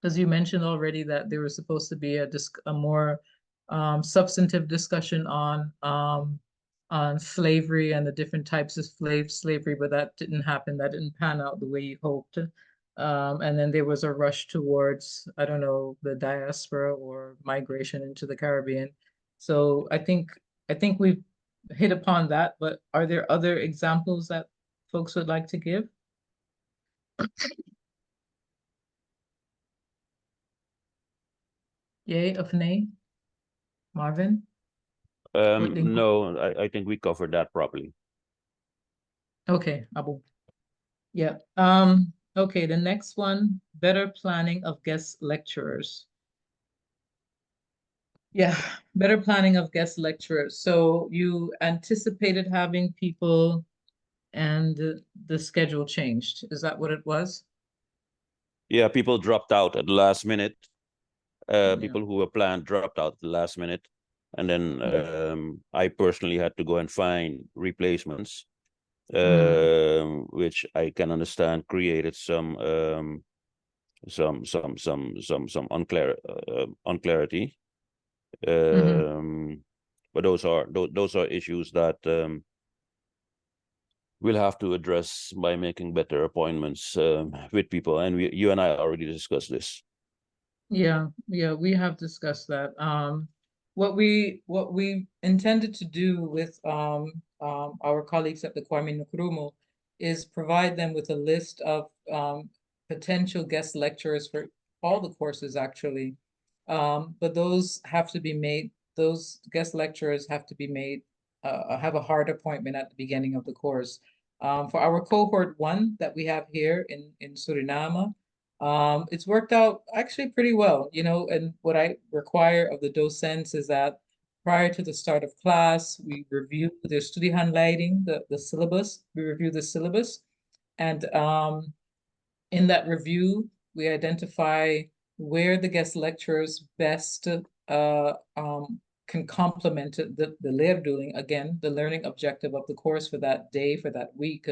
Because you mentioned already that there was supposed to be a more substantive discussion on slavery and the different types of slavery, but that didn't happen. That didn't pan out the way you hoped. And then there was a rush towards, I don't know, the diaspora or migration into the Caribbean. So I think we've hit upon that, but are there other examples that folks would like to give? Yay of nay? Marvin? No, I think we covered that properly. Okay, Abu. Yeah. Okay, the next one, better planning of guest lecturers. Yeah, better planning of guest lecturers. So you anticipated having people and the schedule changed. Is that what it was? Yeah, people dropped out at the last minute. People who were planned dropped out at the last minute. And then I personally had to go and find replacements, which I can understand created some unclarity. But those are issues that we'll have to address by making better appointments with people, and you and I already discussed this. Yeah, we have discussed that. What we intended to do with our colleagues at the Kwame Nkrumah is provide them with a list of potential guest lecturers for all the courses, actually. But those have to be made, those guest lecturers have to be made, have a hard appointment at the beginning of the course. For our cohort 1 that we have here in Suriname, it's worked out actually pretty well, you know, and what I require of the docents is that prior to the start of class, we review the studiehandleiding, the syllabus, we review the syllabus, and in that review, we identify where the guest lecturers best can complement the leerdoeling, again, the learning objective of the course for that day, for that week.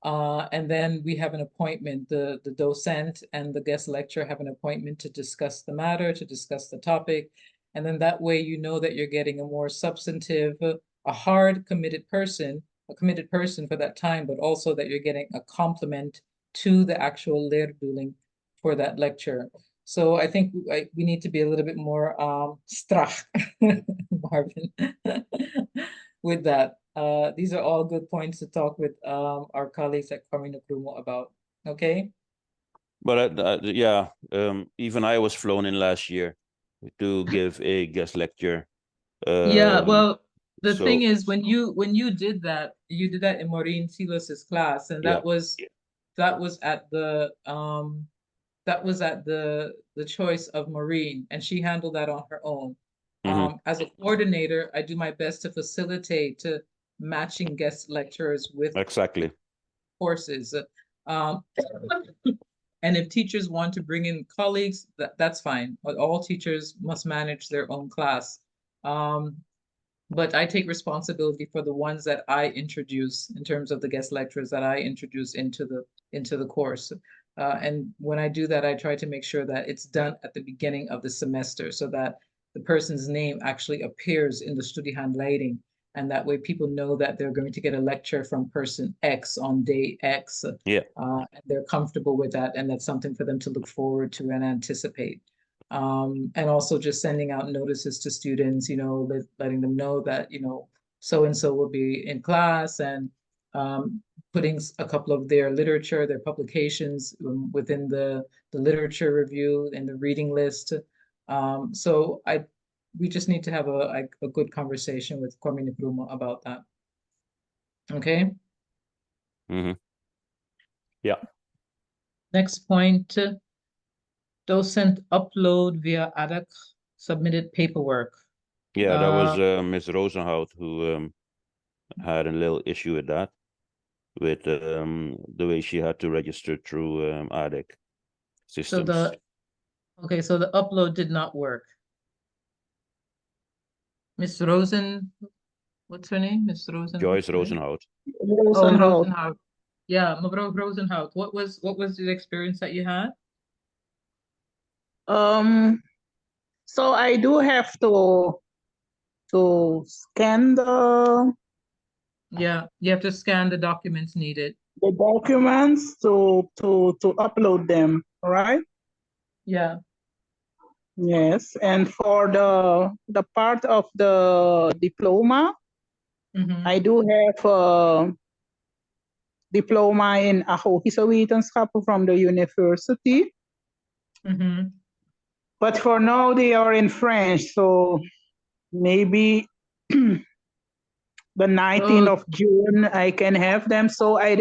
And then we have an appointment, the docent and the guest lecturer have an appointment to discuss the matter, to discuss the topic. And then that way you know that you're getting a more substantive, a hard committed person for that time, but also that you're getting a complement to the actual leerdoeling for that lecture. So I think we need to be a little bit more strak, Marvin, with that. These are all good points to talk with our colleagues at Kwame Nkrumah about. Okay. But yeah, even I was flown in last year to give a guest lecture. Yeah, well, the thing is, when you did that, in Maureen Silos's class, and that was at the choice of Maureen, and she handled that on her own. As a coordinator, I do my best to facilitate matching guest lecturers with courses. And if teachers want to bring in colleagues, that's fine. But all teachers must manage their own class. But I take responsibility for the ones that I introduce in terms of the guest lecturers that I introduce into the course. And when I do that, I try to make sure that it's done at the beginning of the semester so that the person's name actually appears in the studiehandleiding. And that way people know that they're going to get a lecture from person X on day X. And they're comfortable with that. And that's something for them to look forward to and anticipate. And also just sending out notices to students, you know, letting them know that, you know, so-and-so will be in class, and putting a couple of their literature, their publications within the literature review and the reading list. So we just need to have a good conversation with Kwame Nkrumah about that. Okay. Yeah. Next point. Docent upload via ADAC submitted paperwork. Yeah, that was Ms. Rosenhout who had a little issue with that, with the way she had to register through ADAC systems. So the upload did not work. Miss Rosen, what's her name? Miss Rosen. Joyce Rosenhout. Rosenhout. Yeah, Mevrouw Rosenhout. What was the experience that you had? So I do have to scan the you have to scan the documents needed. The documents to upload them, right? Yeah. Yes, and for the part of the diploma, I do have a diploma in agogische wetenschappen from the university. But for now, they are in French, so maybe the 19th of June I can have them. So I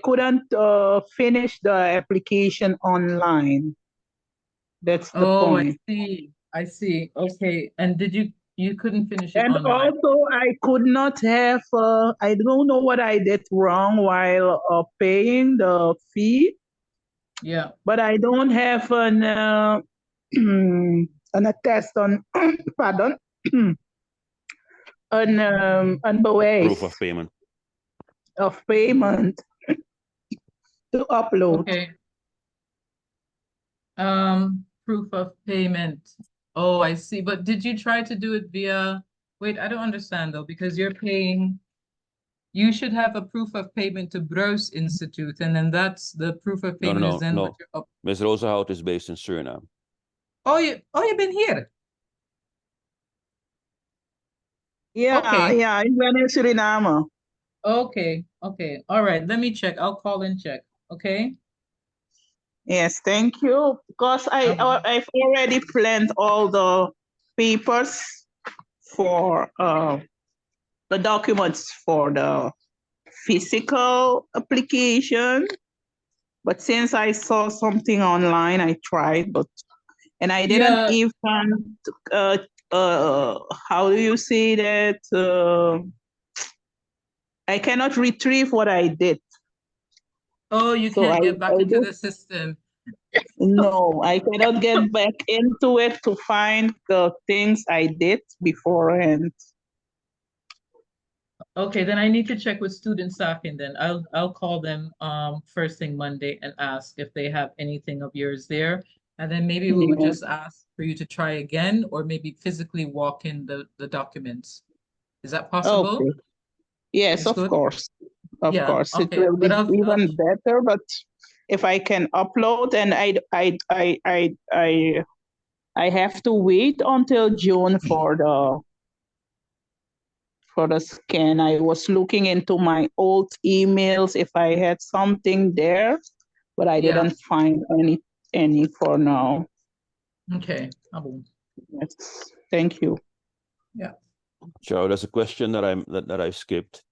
couldn't finish the application online. That's the point. I see. Okay. And you couldn't finish it online? And also I could not have, I don't know what I did wrong while paying the fee. Yeah. But I don't have an attest on, pardon, an bewijs. Proof of payment. Of payment to upload. Okay. Proof of payment. Oh, I see. But did you try to do it via, wait, I don't understand though, because you're paying, you should have a proof of payment to Broos Institute, and then that's the proof of payment is then what you're up. Ms. Rosenhout is based in Suriname. Oh, you've been here? Yeah, okay. Yeah, ik ben in Suriname. Okay, Okay. All right. Let me check. I'll call and check. Okay. Yes, thank you. Because I've already planned all the papers for the documents for the physical application. But since I saw something online, I tried, and I didn't even how do you say that? I cannot retrieve what I did. Oh, you So can't get back into do- the system. No, I cannot get back into it to find the things I did beforehand. Okay, then I need to check with student staffing then. I'll call them first thing Monday and ask if they have anything of yours there. And then maybe we would Yeah. just ask for you to try again or maybe physically walk in the documents. Is that possible? Okay. Yes, It's of good? course. Of Yeah, course. It okay. will be But I'll even better, but if I can upload and I have to wait until June for the scan. I was looking into my old emails if I had something there, but I Yeah. didn't find any for now. Okay. Abu. Yes. Thank you. Yeah. Sure, there's a question that I skipped.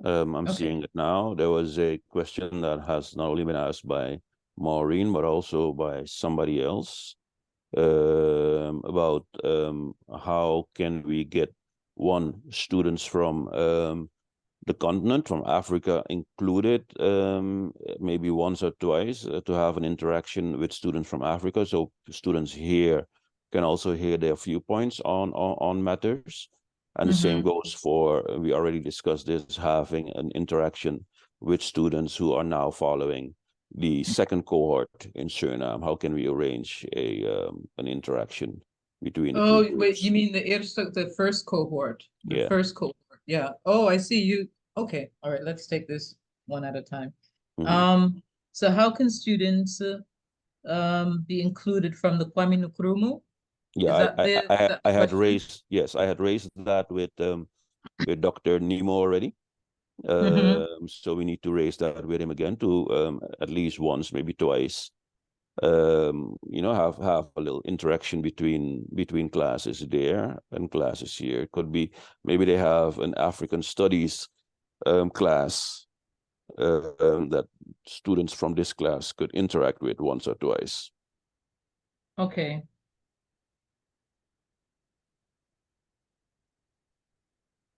I'm Okay. seeing it now. There was a question that has not only been asked by Maureen, but also by somebody else about how can we get students from the continent, from Africa included, maybe once or twice to have an interaction with students from Africa, so students here can also hear their viewpoints on matters. And the same goes for, we already discussed this, having an interaction with students who are now following the second cohort in Suriname. How can we arrange an interaction between the two Oh, groups? wait, you mean the first cohort? The Yeah. first cohort. Yeah. Oh, I see you. Okay. All right. Let's take this one at a time. So how can students be included from the Kwame Nkrumah? Yeah, Is that the I had question? raised, yes, I had raised that with Dr. Nemo already. So we need to raise that with him again to at least once, maybe twice. Have a little interaction between classes there and classes here. It could be maybe they have an African studies class that students from this class could interact with once or twice. Okay.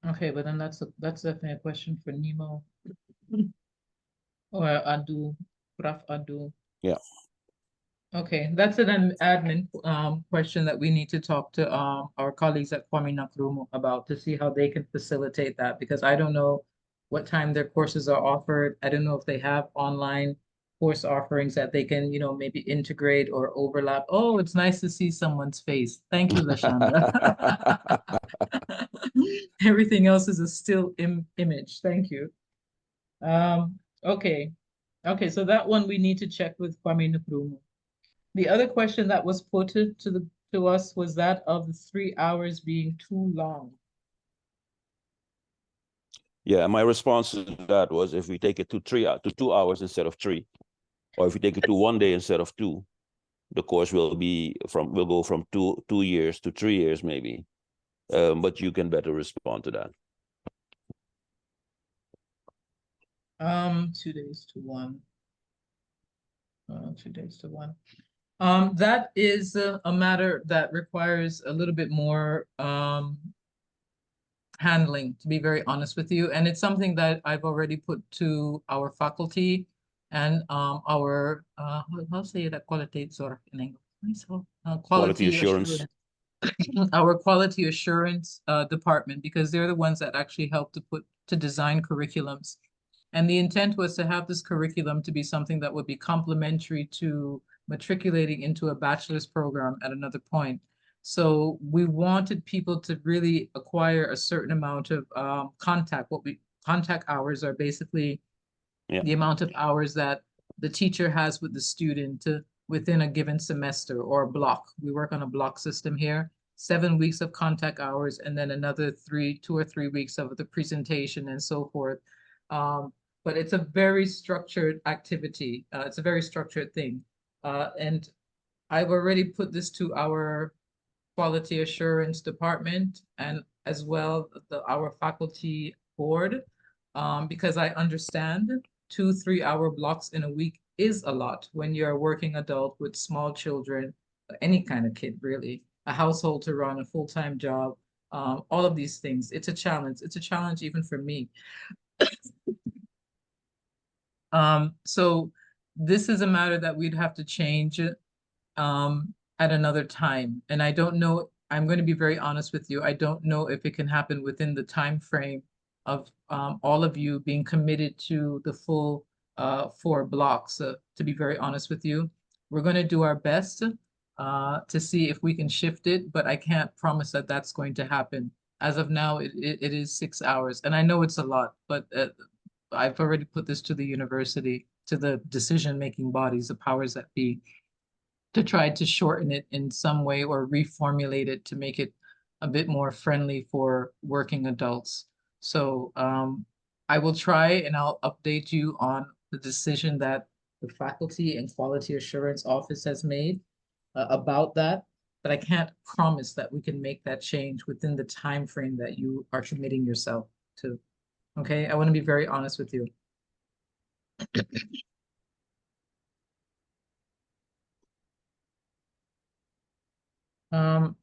Okay, but then that's definitely a question for Nemo or Adu, Prof. Adu. Yeah. Okay, that's an admin question that we need to talk to our colleagues at Kwame Nkrumah about to see how they can facilitate that, because I don't know what time their courses are offered. I don't know if they have online course offerings that they can, maybe integrate or overlap. Oh, it's nice to see someone's face. Thank you, Lashanda. Everything else is a still image. Thank you. Okay. Okay, so that one we need to check with Kwame Nkrumah. The other question that was put to us was that of the 3 hours being too long. Yeah, my response to that was, if we take it to 2 hours instead of 3, or if we take it to 1 day instead of 2, the course will go from 2 years to 3 years maybe. But you can better respond to that. 2 days to 1. 2 days to 1. That is a matter that requires a little bit more handling, to be very honest with you. And it's something that I've already put to our faculty and our, how say that, quality in English? Quality assurance. Our quality assurance department, because they're the ones that actually help to design curriculums. And the intent was to have this curriculum to be something that would be complementary to matriculating into a bachelor's program at another point. So we wanted people to really acquire a certain amount of contact. Contact hours are basically the amount of hours that the teacher has with the student within a given semester or block. We work on a block system here. 7 weeks of contact hours, and then another 2 or 3 weeks of the presentation and so forth. But it's a very structured activity. It's a very structured thing. And I've already put this to our quality assurance department and as well our faculty board, because I understand 2-3 hour blocks in a week is a lot when you're a working adult with small children, any kind of kid really, a household to run, a full-time job, all of these things. It's a challenge. It's a challenge even for me. So this is a matter that we'd have to change at another time. And I don't know, I'm going to be very honest with you. I don't know if it can happen within the time frame of all of you being committed to the full 4 blocks. To be very honest with you, we're going to do our best to see if we can shift it, but I can't promise that that's going to happen. As of now, it is 6 hours, and I know it's a lot, but I've already put this to the university, to the decision-making bodies, the powers that be, to try to shorten it in some way or reformulate it to make it a bit more friendly for working adults. So I will try and I'll update you on the decision that the Faculty and Quality Assurance Office has made about that, but I can't promise that we can make that change within the time frame that you are committing yourself to. Okay, I want to be very honest with you.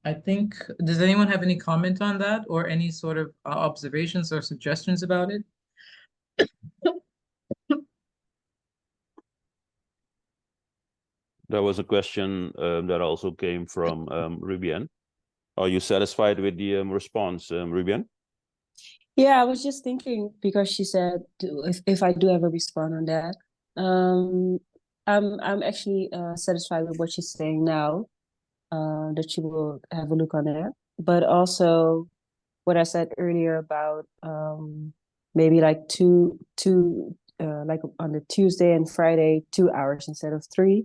I think, does anyone have any comment on that or any sort of observations or suggestions about it? There was a question that also came from Rubian. Are you satisfied with the response, Rubian? Yeah, I was just thinking because she said if I do have a response on that. I'm actually satisfied with what she's saying now. That she will have a look on it. But also what I said earlier about maybe like like on the Tuesday and Friday, 2 hours instead of 3,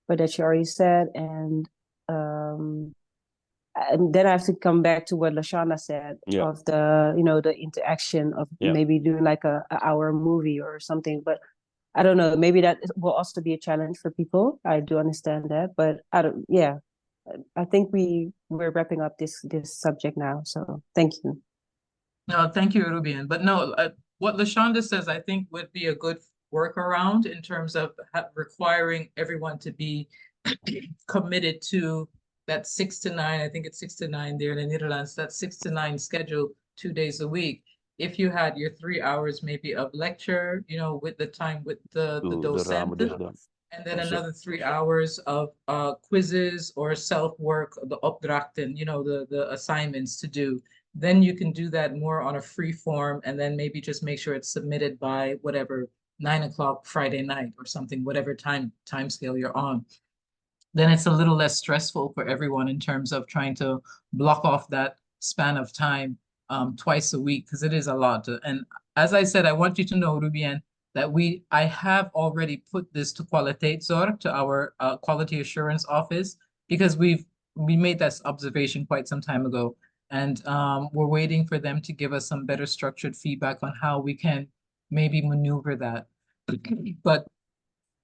but that she already said. And then I have to come back to what Lashana said of the, the interaction of maybe doing like a hour movie or something. But I don't know, maybe that will also be a challenge for people. I do understand that, but I think we're wrapping up this subject now. So thank you. No, thank you, Rubian. But no, what LaShonda says, I think would be a good workaround in terms of requiring everyone to be committed to that 6 to 9. I think it's 6 to 9 there in the Netherlands. That 6 to 9 schedule 2 days a week. If you had your 3 hours maybe of lecture, with the time with the docent, and then another 3 hours of quizzes or self-work, the opdrachten, the assignments to do. Then you can do that more on a free form, and then maybe just make sure it's submitted by whatever 9 o'clock Friday night or something, whatever time scale you're on. Then it's a little less stressful for everyone in terms of trying to block off that span of time twice a week, because it is a lot. And as I said, I want you to know, Rubian, that I have already put this to Kwaliteitszorg, to our quality assurance office, because we made that observation quite some time ago. And we're waiting for them to give us some better structured feedback on how we can maybe maneuver that. But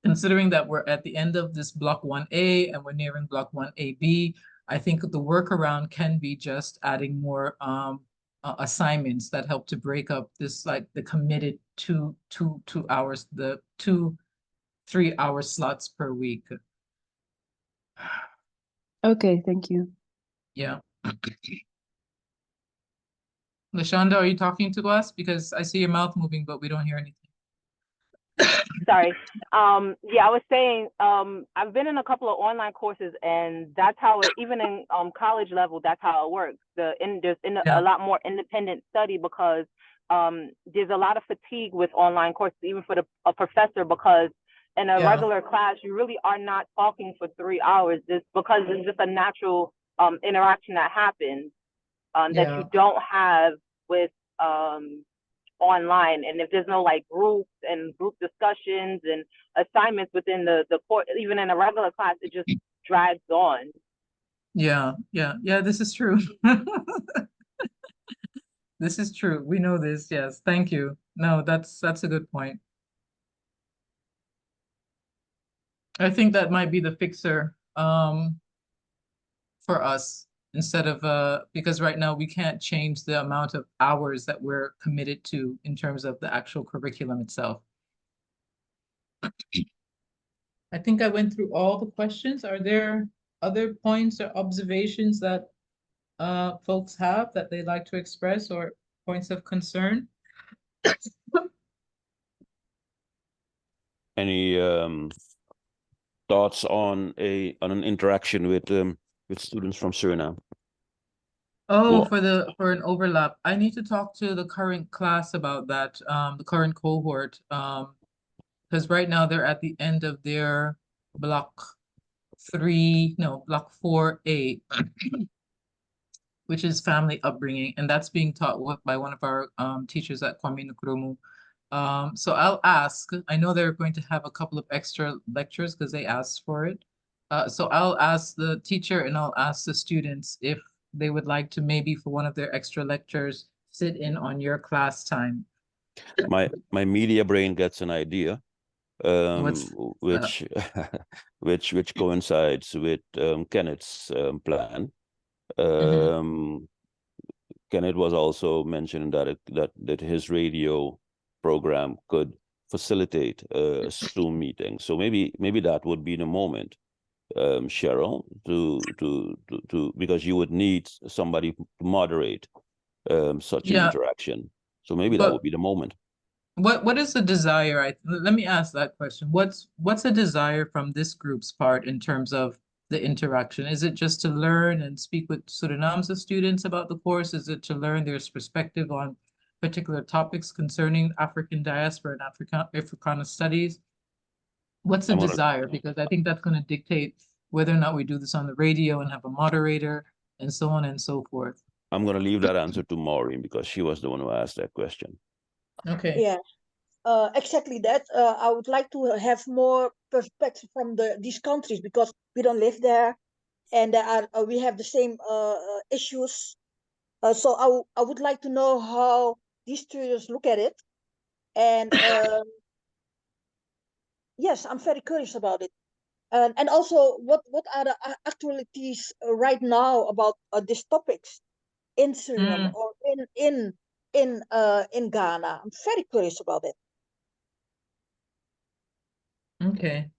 considering that we're at the end of this block 1A and we're nearing block 1AB, I think the workaround can be just adding more assignments that help to break up this, like the committed 2 hours, the 2-3 hour slots per week. Okay, thank you. Yeah. Lashonda, are you talking to us? Because I see your mouth moving, but we don't hear anything. Sorry. Yeah, I was saying, I've been in a couple of online courses, and that's how it, even in college level, that's how it works. There's a lot more independent study, because there's a lot of fatigue with online courses, even for a professor, because in a regular class, you really are not talking for 3 hours, just because it's just a natural interaction that happens that you don't have with online. And if there's no like groups and group discussions and assignments within the course, even in a regular class, it just drags on. Yeah, this is true. This is true. We know this. Yes, thank you. No, that's a good point. I think that might be the fixer for us instead of because right now we can't change the amount of hours that we're committed to in terms of the actual curriculum itself. I think I went through all the questions. Are there other points or observations that folks have that they'd like to express or points of concern? Any thoughts on an interaction with students from Suriname? Oh, Well, for an overlap. I need to talk to the current class about that, the current cohort. Because right now they're at the end of their block 4A, which is family upbringing, and that's being taught by one of our teachers at Kwame Nkrumah. So I'll ask. I know they're going to have a couple of extra lectures because they asked for it. So I'll ask the teacher and I'll ask the students if they would like to maybe for one of their extra lectures sit in on your class time. my media brain gets an idea, which which coincides with Kenneth's plan. Kenneth was also mentioning that his radio program could facilitate a Zoom meeting. So maybe that would be the moment, Cheryl, to because you would need somebody to moderate such an interaction. So maybe that would be the moment. What is the desire? Let me ask that question. What's a desire from this group's part in terms of the interaction? Is it just to learn and speak with Surinaamse students about the course? Is it to learn their perspective on particular topics concerning African diaspora and Africana studies? What's the desire? Because I think that's going to dictate whether or not we do this on the radio and have a moderator and so on and so forth. I'm going to leave that answer to Maureen because she was the one who asked that question. Okay. Yeah, exactly that. I would like to have more perspective from these countries because we don't live there, and we have the same issues. So I would like to know how these students look at it, and yes, I'm very curious about it. And also, what are the actualities right now about these topics in Suriname or in Ghana? I'm very curious about it. Okay.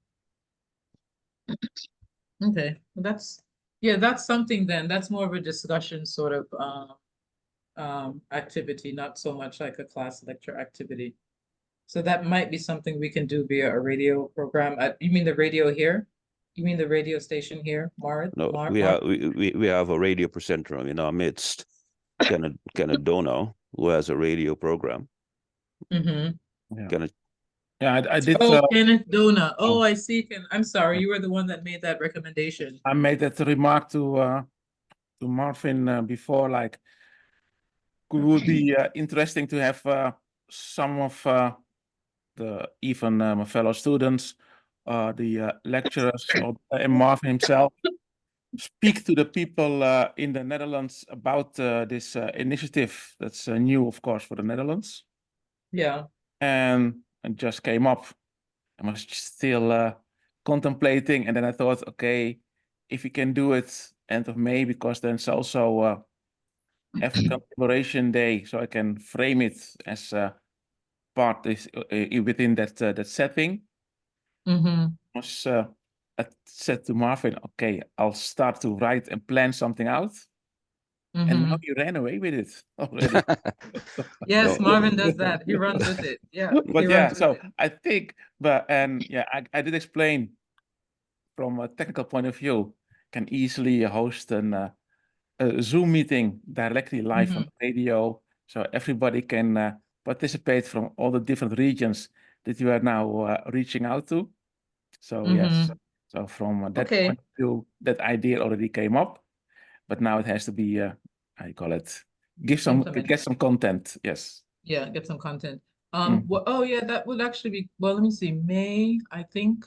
Okay. Well, that's something then. That's more of a discussion sort of activity, not so much like a class lecture activity. So that might be something we can do via a radio program. You mean the radio here? You mean the radio station here, Mark? No, we have a radio presenter in our midst, Kenneth Dono, who has a radio program. Mm-hmm. Kenneth. Yeah, I did. Oh, Kenneth Dona. Oh, I see. I'm sorry, you were the one that made that recommendation. I made that remark to Marvin before, like, it would be interesting to have some of the even my fellow students, the lecturers, and Marvin himself speak to the people in the Netherlands about this initiative that's new, of course, for the Netherlands. Yeah. And it just came up. I was still contemplating, and then I thought, okay, if we can do it end of May, because then it's also African Liberation Day, so I can frame it as part within that setting. I said to Marvin, okay, I'll start to write and plan something out. And now you ran away with it already. Yes, Marvin does that. He runs with it. Yeah. But yeah, so I think, I did explain from a technical point of view, can easily host a Zoom meeting directly live on the radio, so everybody can participate from all the different regions that you are now reaching out to. So yes, so from that point of view, that idea already came up, but now it has to be, how you call it, get some content. Yes. Yeah, get some content. Well, oh yeah, that would actually be, well, let me see, May, I think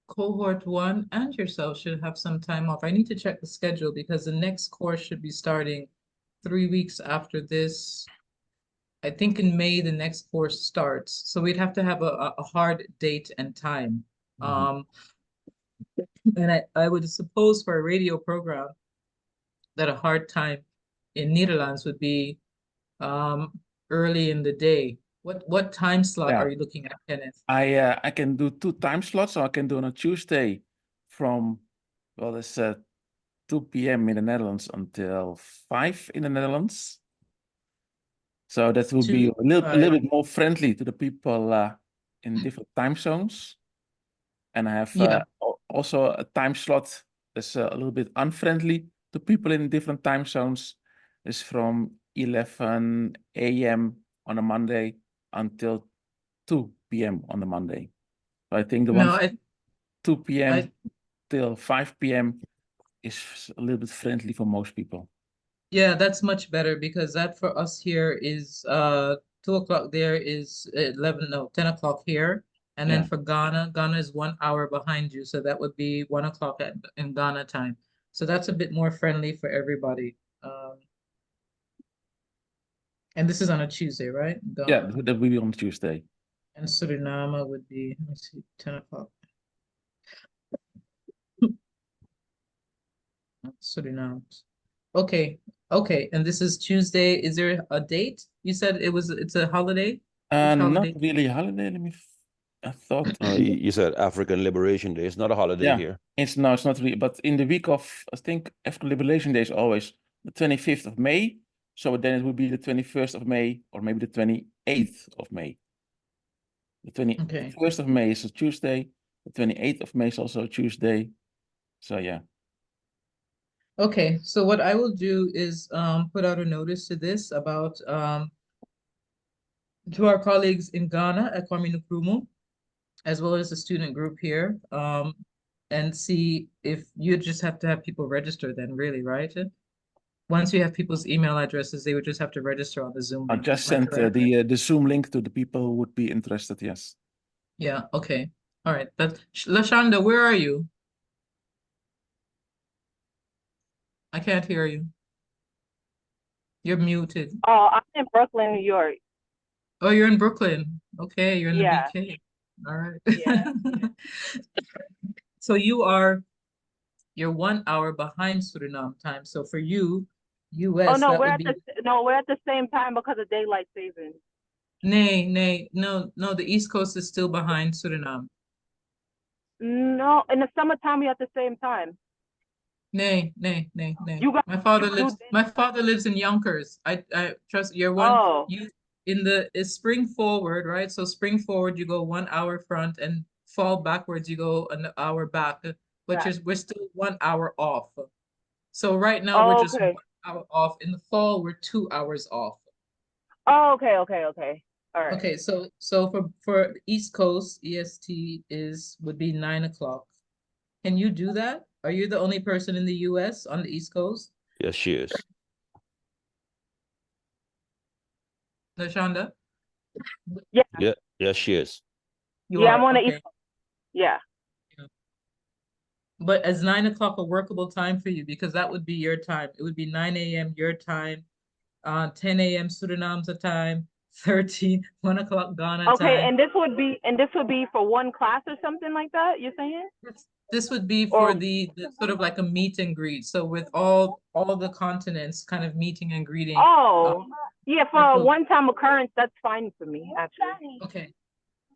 cohort 1 and yourself should have some time off. I need to check the schedule because the next course should be starting 3 weeks after this. I think in May the next course starts. So we'd have to have a hard date and time. And I would suppose for a radio program that a hard time in Netherlands would be early in the day. What time slot are you looking at, Kenneth? I can do 2 time slots, so I can do on a Tuesday from, well, it's 2 p.m. in the Netherlands until 5 in the Netherlands. So that will be a little bit more friendly to the people in different time zones. And I have also a time slot that's a little bit unfriendly to people in different time zones. It's from 11 a.m. on a Monday until 2 p.m. on the Monday. So I think the one 2 p.m. till 5 p.m. is a little bit friendly for most people. Yeah, that's much better because that for us here is 2 o'clock there is 10 o'clock here. And then for Ghana is 1 hour behind you. So that would be 1 o'clock in Ghana time. So that's a bit more friendly for everybody. And this is on a Tuesday, right? Yeah, that will be on Tuesday. And Suriname would be, let me see, 10 o'clock. Suriname. Okay. Okay. And this is Tuesday. Is there a date? You said it's a holiday? Not really a holiday. I thought. You said African Liberation Day. It's not a holiday here. It's not really. But in the week of, I think African Liberation Day is always the 25th of May. So then it would be the 21st of May or maybe the 28th of May. The 21st of May is a Tuesday. The 28th of May is also a Tuesday. So yeah. Okay, so what I will do is put out a notice to this about to our colleagues in Ghana at Kwame Nkrumah, as well as the student group here, and see if you just have to have people register then, really, right? Once you have people's email addresses, they would just have to register on the Zoom link. I'll just send the Zoom link to the people who would be interested, yes. Yeah, okay. All right, but Lashonda, where are you? I can't hear you. You're muted. Oh, I'm in Brooklyn, New York. Oh, you're in Brooklyn. Okay, you're in the Yeah. BK. All right. Yeah. So you're 1 hour behind Suriname time. So for you, US, Oh no, that we're would at be we're at the same time because of daylight savings. no, the East Coast is still behind Suriname. No, in the summertime we at the same time. Nay. You got My father lives in Yonkers. I trust you're it's spring forward, right? So spring forward, you go 1 hour front, and fall backwards, you go an hour back. But we're still 1 hour off. So right now we're just 1 hour off. In the fall, we're 2 hours off. Oh, okay. All right. Okay, so for East Coast, EST would be 9 o'clock. Can you do that? Are you the only person in the US on the East Coast? Yes, she is. Lashonda? Yeah. Yes, she is. I'm on the East Coast. Yeah. But is 9 o'clock a workable time for you? Because that would be your time. It would be 9 a.m. your time, 10 a.m. Suriname's time, 1 o'clock Ghana time. Okay, and this would be for one class or something like that, you're saying? This would be for the sort of like a meet and greet. So with all the continents kind of meeting and greeting. Oh, yeah, for a one-time occurrence, that's fine for me, actually.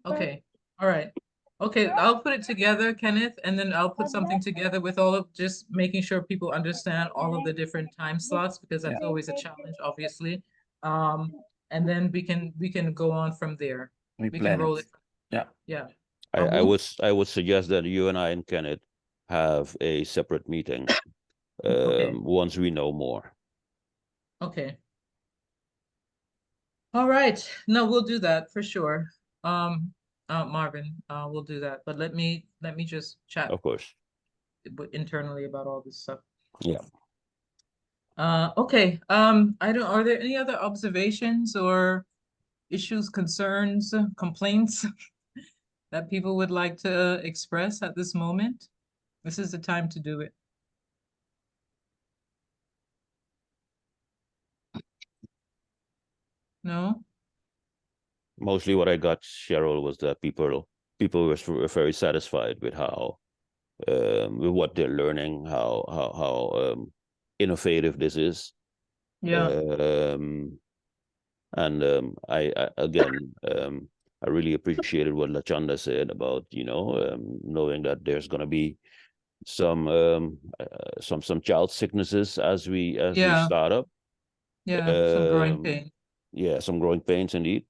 Okay. All right. Okay, I'll put it together, Kenneth, and then I'll put something together with all of just making sure people understand all of the different time slots, because that's always a challenge, obviously. And then we can go on from there. We can roll it. Yeah. I would suggest that you and I and Kenneth have a separate meeting once we know more. Okay. All right. No, we'll do that for sure. Marvin, we'll do that. But let me just chat. Of course. Internally about all this stuff. Yeah. Okay. Are there any other observations or issues, concerns, complaints that people would like to express at this moment? This is the time to do it. No? mostly what I got, Cheryl, was that people were very satisfied with how with what they're learning, how innovative this is. Yeah. I again, I really appreciated what Lachanda said about, you know, knowing that there's going to be some child sicknesses as we start up. Yeah, some growing pain. Yeah, some growing pains indeed.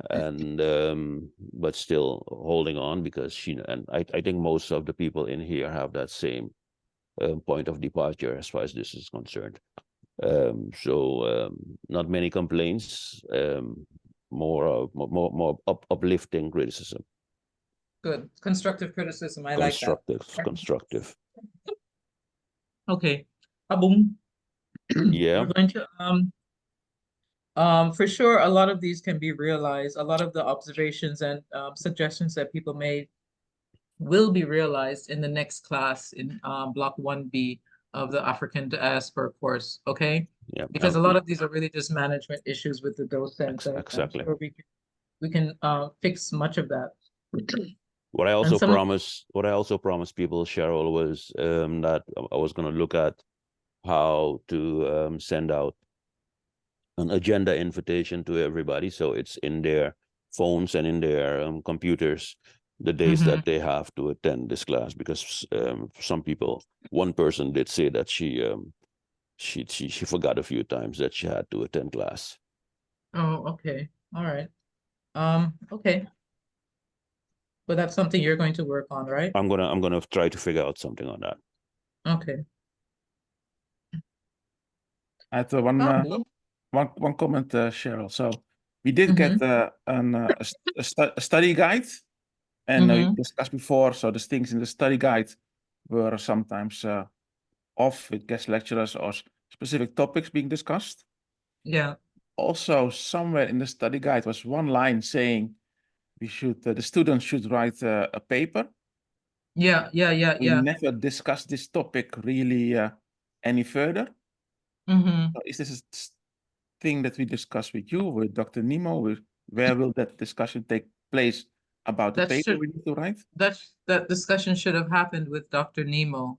And but still holding on, because and I think most of the people in here have that same point of departure as far as this is concerned. Not many complaints, more uplifting criticism. Good. Constructive criticism. I Constructive, like that. constructive. Okay. Abum. Yeah. We're going to for sure a lot of these can be realized. A lot of the observations and suggestions that people made will be realized in the next class in block 1B of the African diaspora course. Okay. Yeah. Because a lot of these are really just management issues with the docent. Exactly. I'm sure we can fix much of that. What I also promised people, Cheryl, was that I was going to look at how to send out an agenda invitation to everybody, so it's in their phones and in their computers the days that they have to attend this class. Because some people, one person did say that she forgot a few times that she had to attend class. Oh, okay. All right. Okay. But that's something you're going to work on, right? I'm gonna try to figure out something on that. Okay. I had one comment, Cheryl. So we did get a study guide, and we discussed before. So the things in the study guide were sometimes off with guest lecturers or specific topics being discussed. Yeah. Also, somewhere in the study guide was one line saying we should the students should write a paper. Yeah. We never discussed this topic really any further. So is this a thing that we discuss with you, with Dr. Nemo? Where will that discussion take place about the paper we need to write? That discussion should have happened with Dr. Nemo,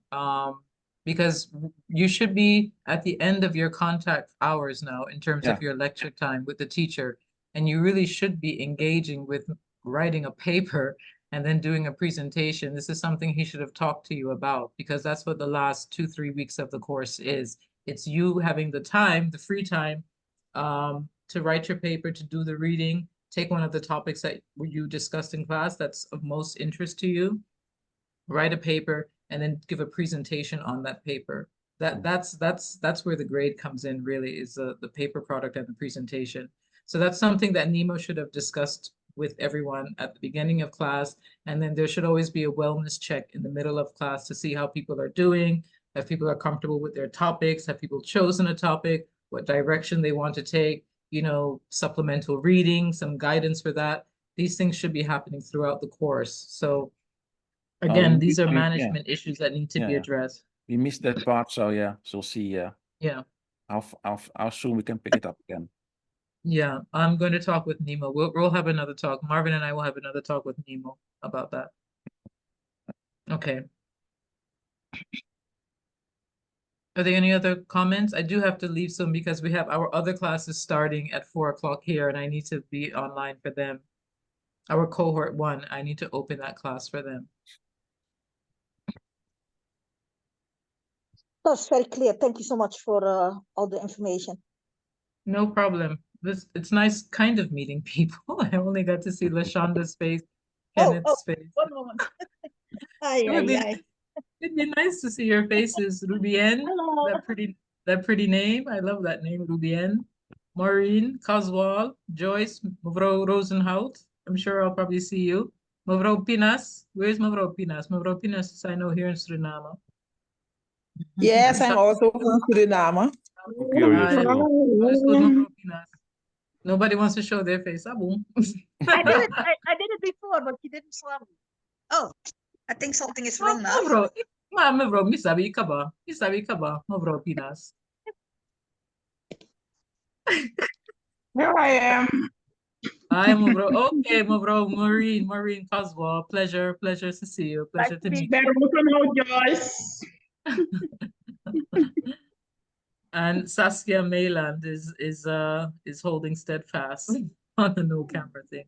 because you should be at the end of your contact hours now in terms of your lecture time with the teacher, and you really should be engaging with writing a paper and then doing a presentation. This is something he should have talked to you about, because that's what the last 2-3 weeks of the course is. It's you having the time, the free time, to write your paper, to do the reading, take one of the topics that you discussed in class that's of most interest to you, write a paper, and then give a presentation on that paper. That's where the grade comes in, really, is the paper product and the presentation. So that's something that Nemo should have discussed with everyone at the beginning of class. And then there should always be a wellness check in the middle of class to see how people are doing, if people are comfortable with their topics, have people chosen a topic, what direction they want to take, you know, supplemental reading, some guidance for that. These things should be happening throughout the course. So again, these are management issues that need to be addressed. We missed that part, so yeah, so we'll see how soon we can pick it up again. Yeah, I'm going to talk with Nemo. We'll have another talk. Marvin and I will have another talk with Nemo about that. Okay. Are there any other comments? I do have to leave soon because we have our other classes starting at 4 o'clock here, and I need to be online for them. Our cohort 1, I need to open that class for them. That's very clear. Thank you so much for all the information. No problem. It's nice kind of meeting people. I only got to see Lashanda's face, Kenneth's face. One moment. It'd be nice to see your faces, Rubienne. Hello. That pretty name. I love that name, Rubienne. Maureen, Caswell, Joyce, Mevrouw Rosenhout. I'm sure I'll probably see you. Mevrouw Pinas. Where's Mevrouw Pinas? Mevrouw Pinas is I know here in Suriname. Yes, I'm also from Suriname. I'm curious. Nobody wants to show their face. I did it before, but you didn't saw me. Oh, I think something is wrong now. Mevrouw, misabi ka ba? Mevrouw Pinas. Here I am. Hi, Mubro. Okay, Mubro, Maureen Coswell. Pleasure to see you. Pleasure to meet you. Joyce. And Saskia Mayland is holding steadfast on the no camera thing.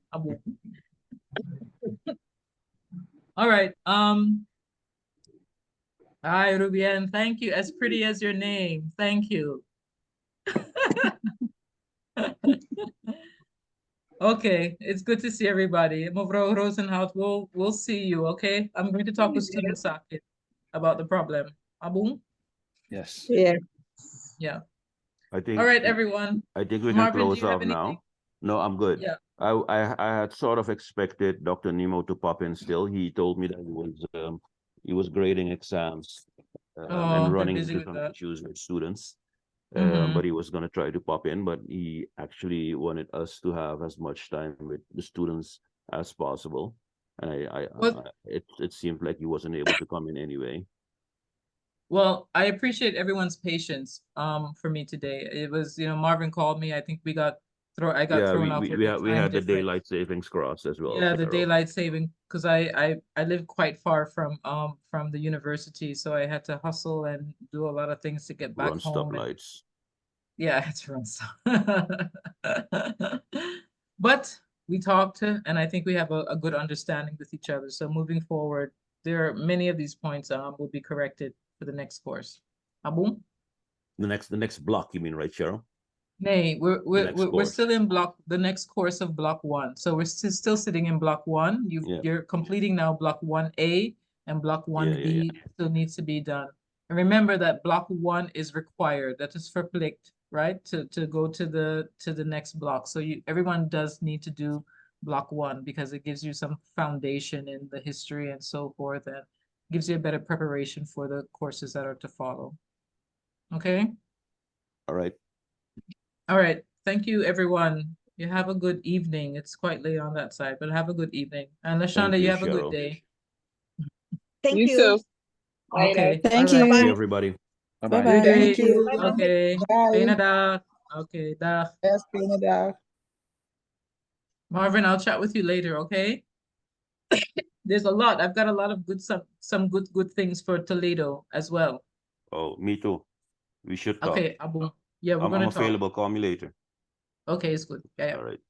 All right. Hi, Rubien. Thank you. As pretty as your name. Thank you. Okay, it's good to see everybody. Mevrouw Rosenhout, we'll see you, okay? I'm going to talk with student Sakit about the problem. Abung? Yes. Yeah. Yeah. I think. All right, everyone. I think we Marvin, can do close you have off anything? now. No, I'm good. Yeah. I had sort of expected Dr. Nemo to pop in still. He told me that he was grading exams and They're running busy into with some that. issues with students. Mhm. But he was going to try to pop in, but he actually wanted us to have as much time with the students as possible. And it seemed like he wasn't able to come in anyway. Well, I appreciate everyone's patience for me today. It was, Marvin called me. I think I got Yeah, thrown off with the we time had the difference. daylight savings cross as well. Yeah, the Pharaoh. daylight saving, because I live quite far from the university, so I had to hustle and do a lot of things to get back Run home. stoplights. Yeah, it's run stuff. But we talked, and I think we have a good understanding with each other. So moving forward, there are many of these points will be corrected for the next course. Abum? The next block, you mean, right, Cheryl? Nay, we're course. still in the next course of block 1. So we're still sitting in block 1. You're completing now block 1A, and block 1B still needs to be done. And remember that block 1 is required. That is verplicht, right? To go to the next block. So everyone does need to do block 1 because it gives you some foundation in the history and so forth, and gives you a better preparation for the courses that are to follow. Okay? All right. All right. Thank you, everyone. You have a good evening. It's quite late on that side, but have a good evening. And Lashonda, you have a good Cheryl. day. Thank You you. too. Okay. Thank all right. See you. everybody. Bye-bye. Great. Thank you. Okay. Bye. Fijne dag. Okay, dag. Yes, fijne dag. Marvin, I'll chat with you later, okay? There's a lot. I've got a lot of some good things for Toledo as well. Oh, me too. We should talk. Okay, Abu. Yeah, we're I'm gonna talk. available. Call me later. Okay, it's good. Yeah, yeah. All right.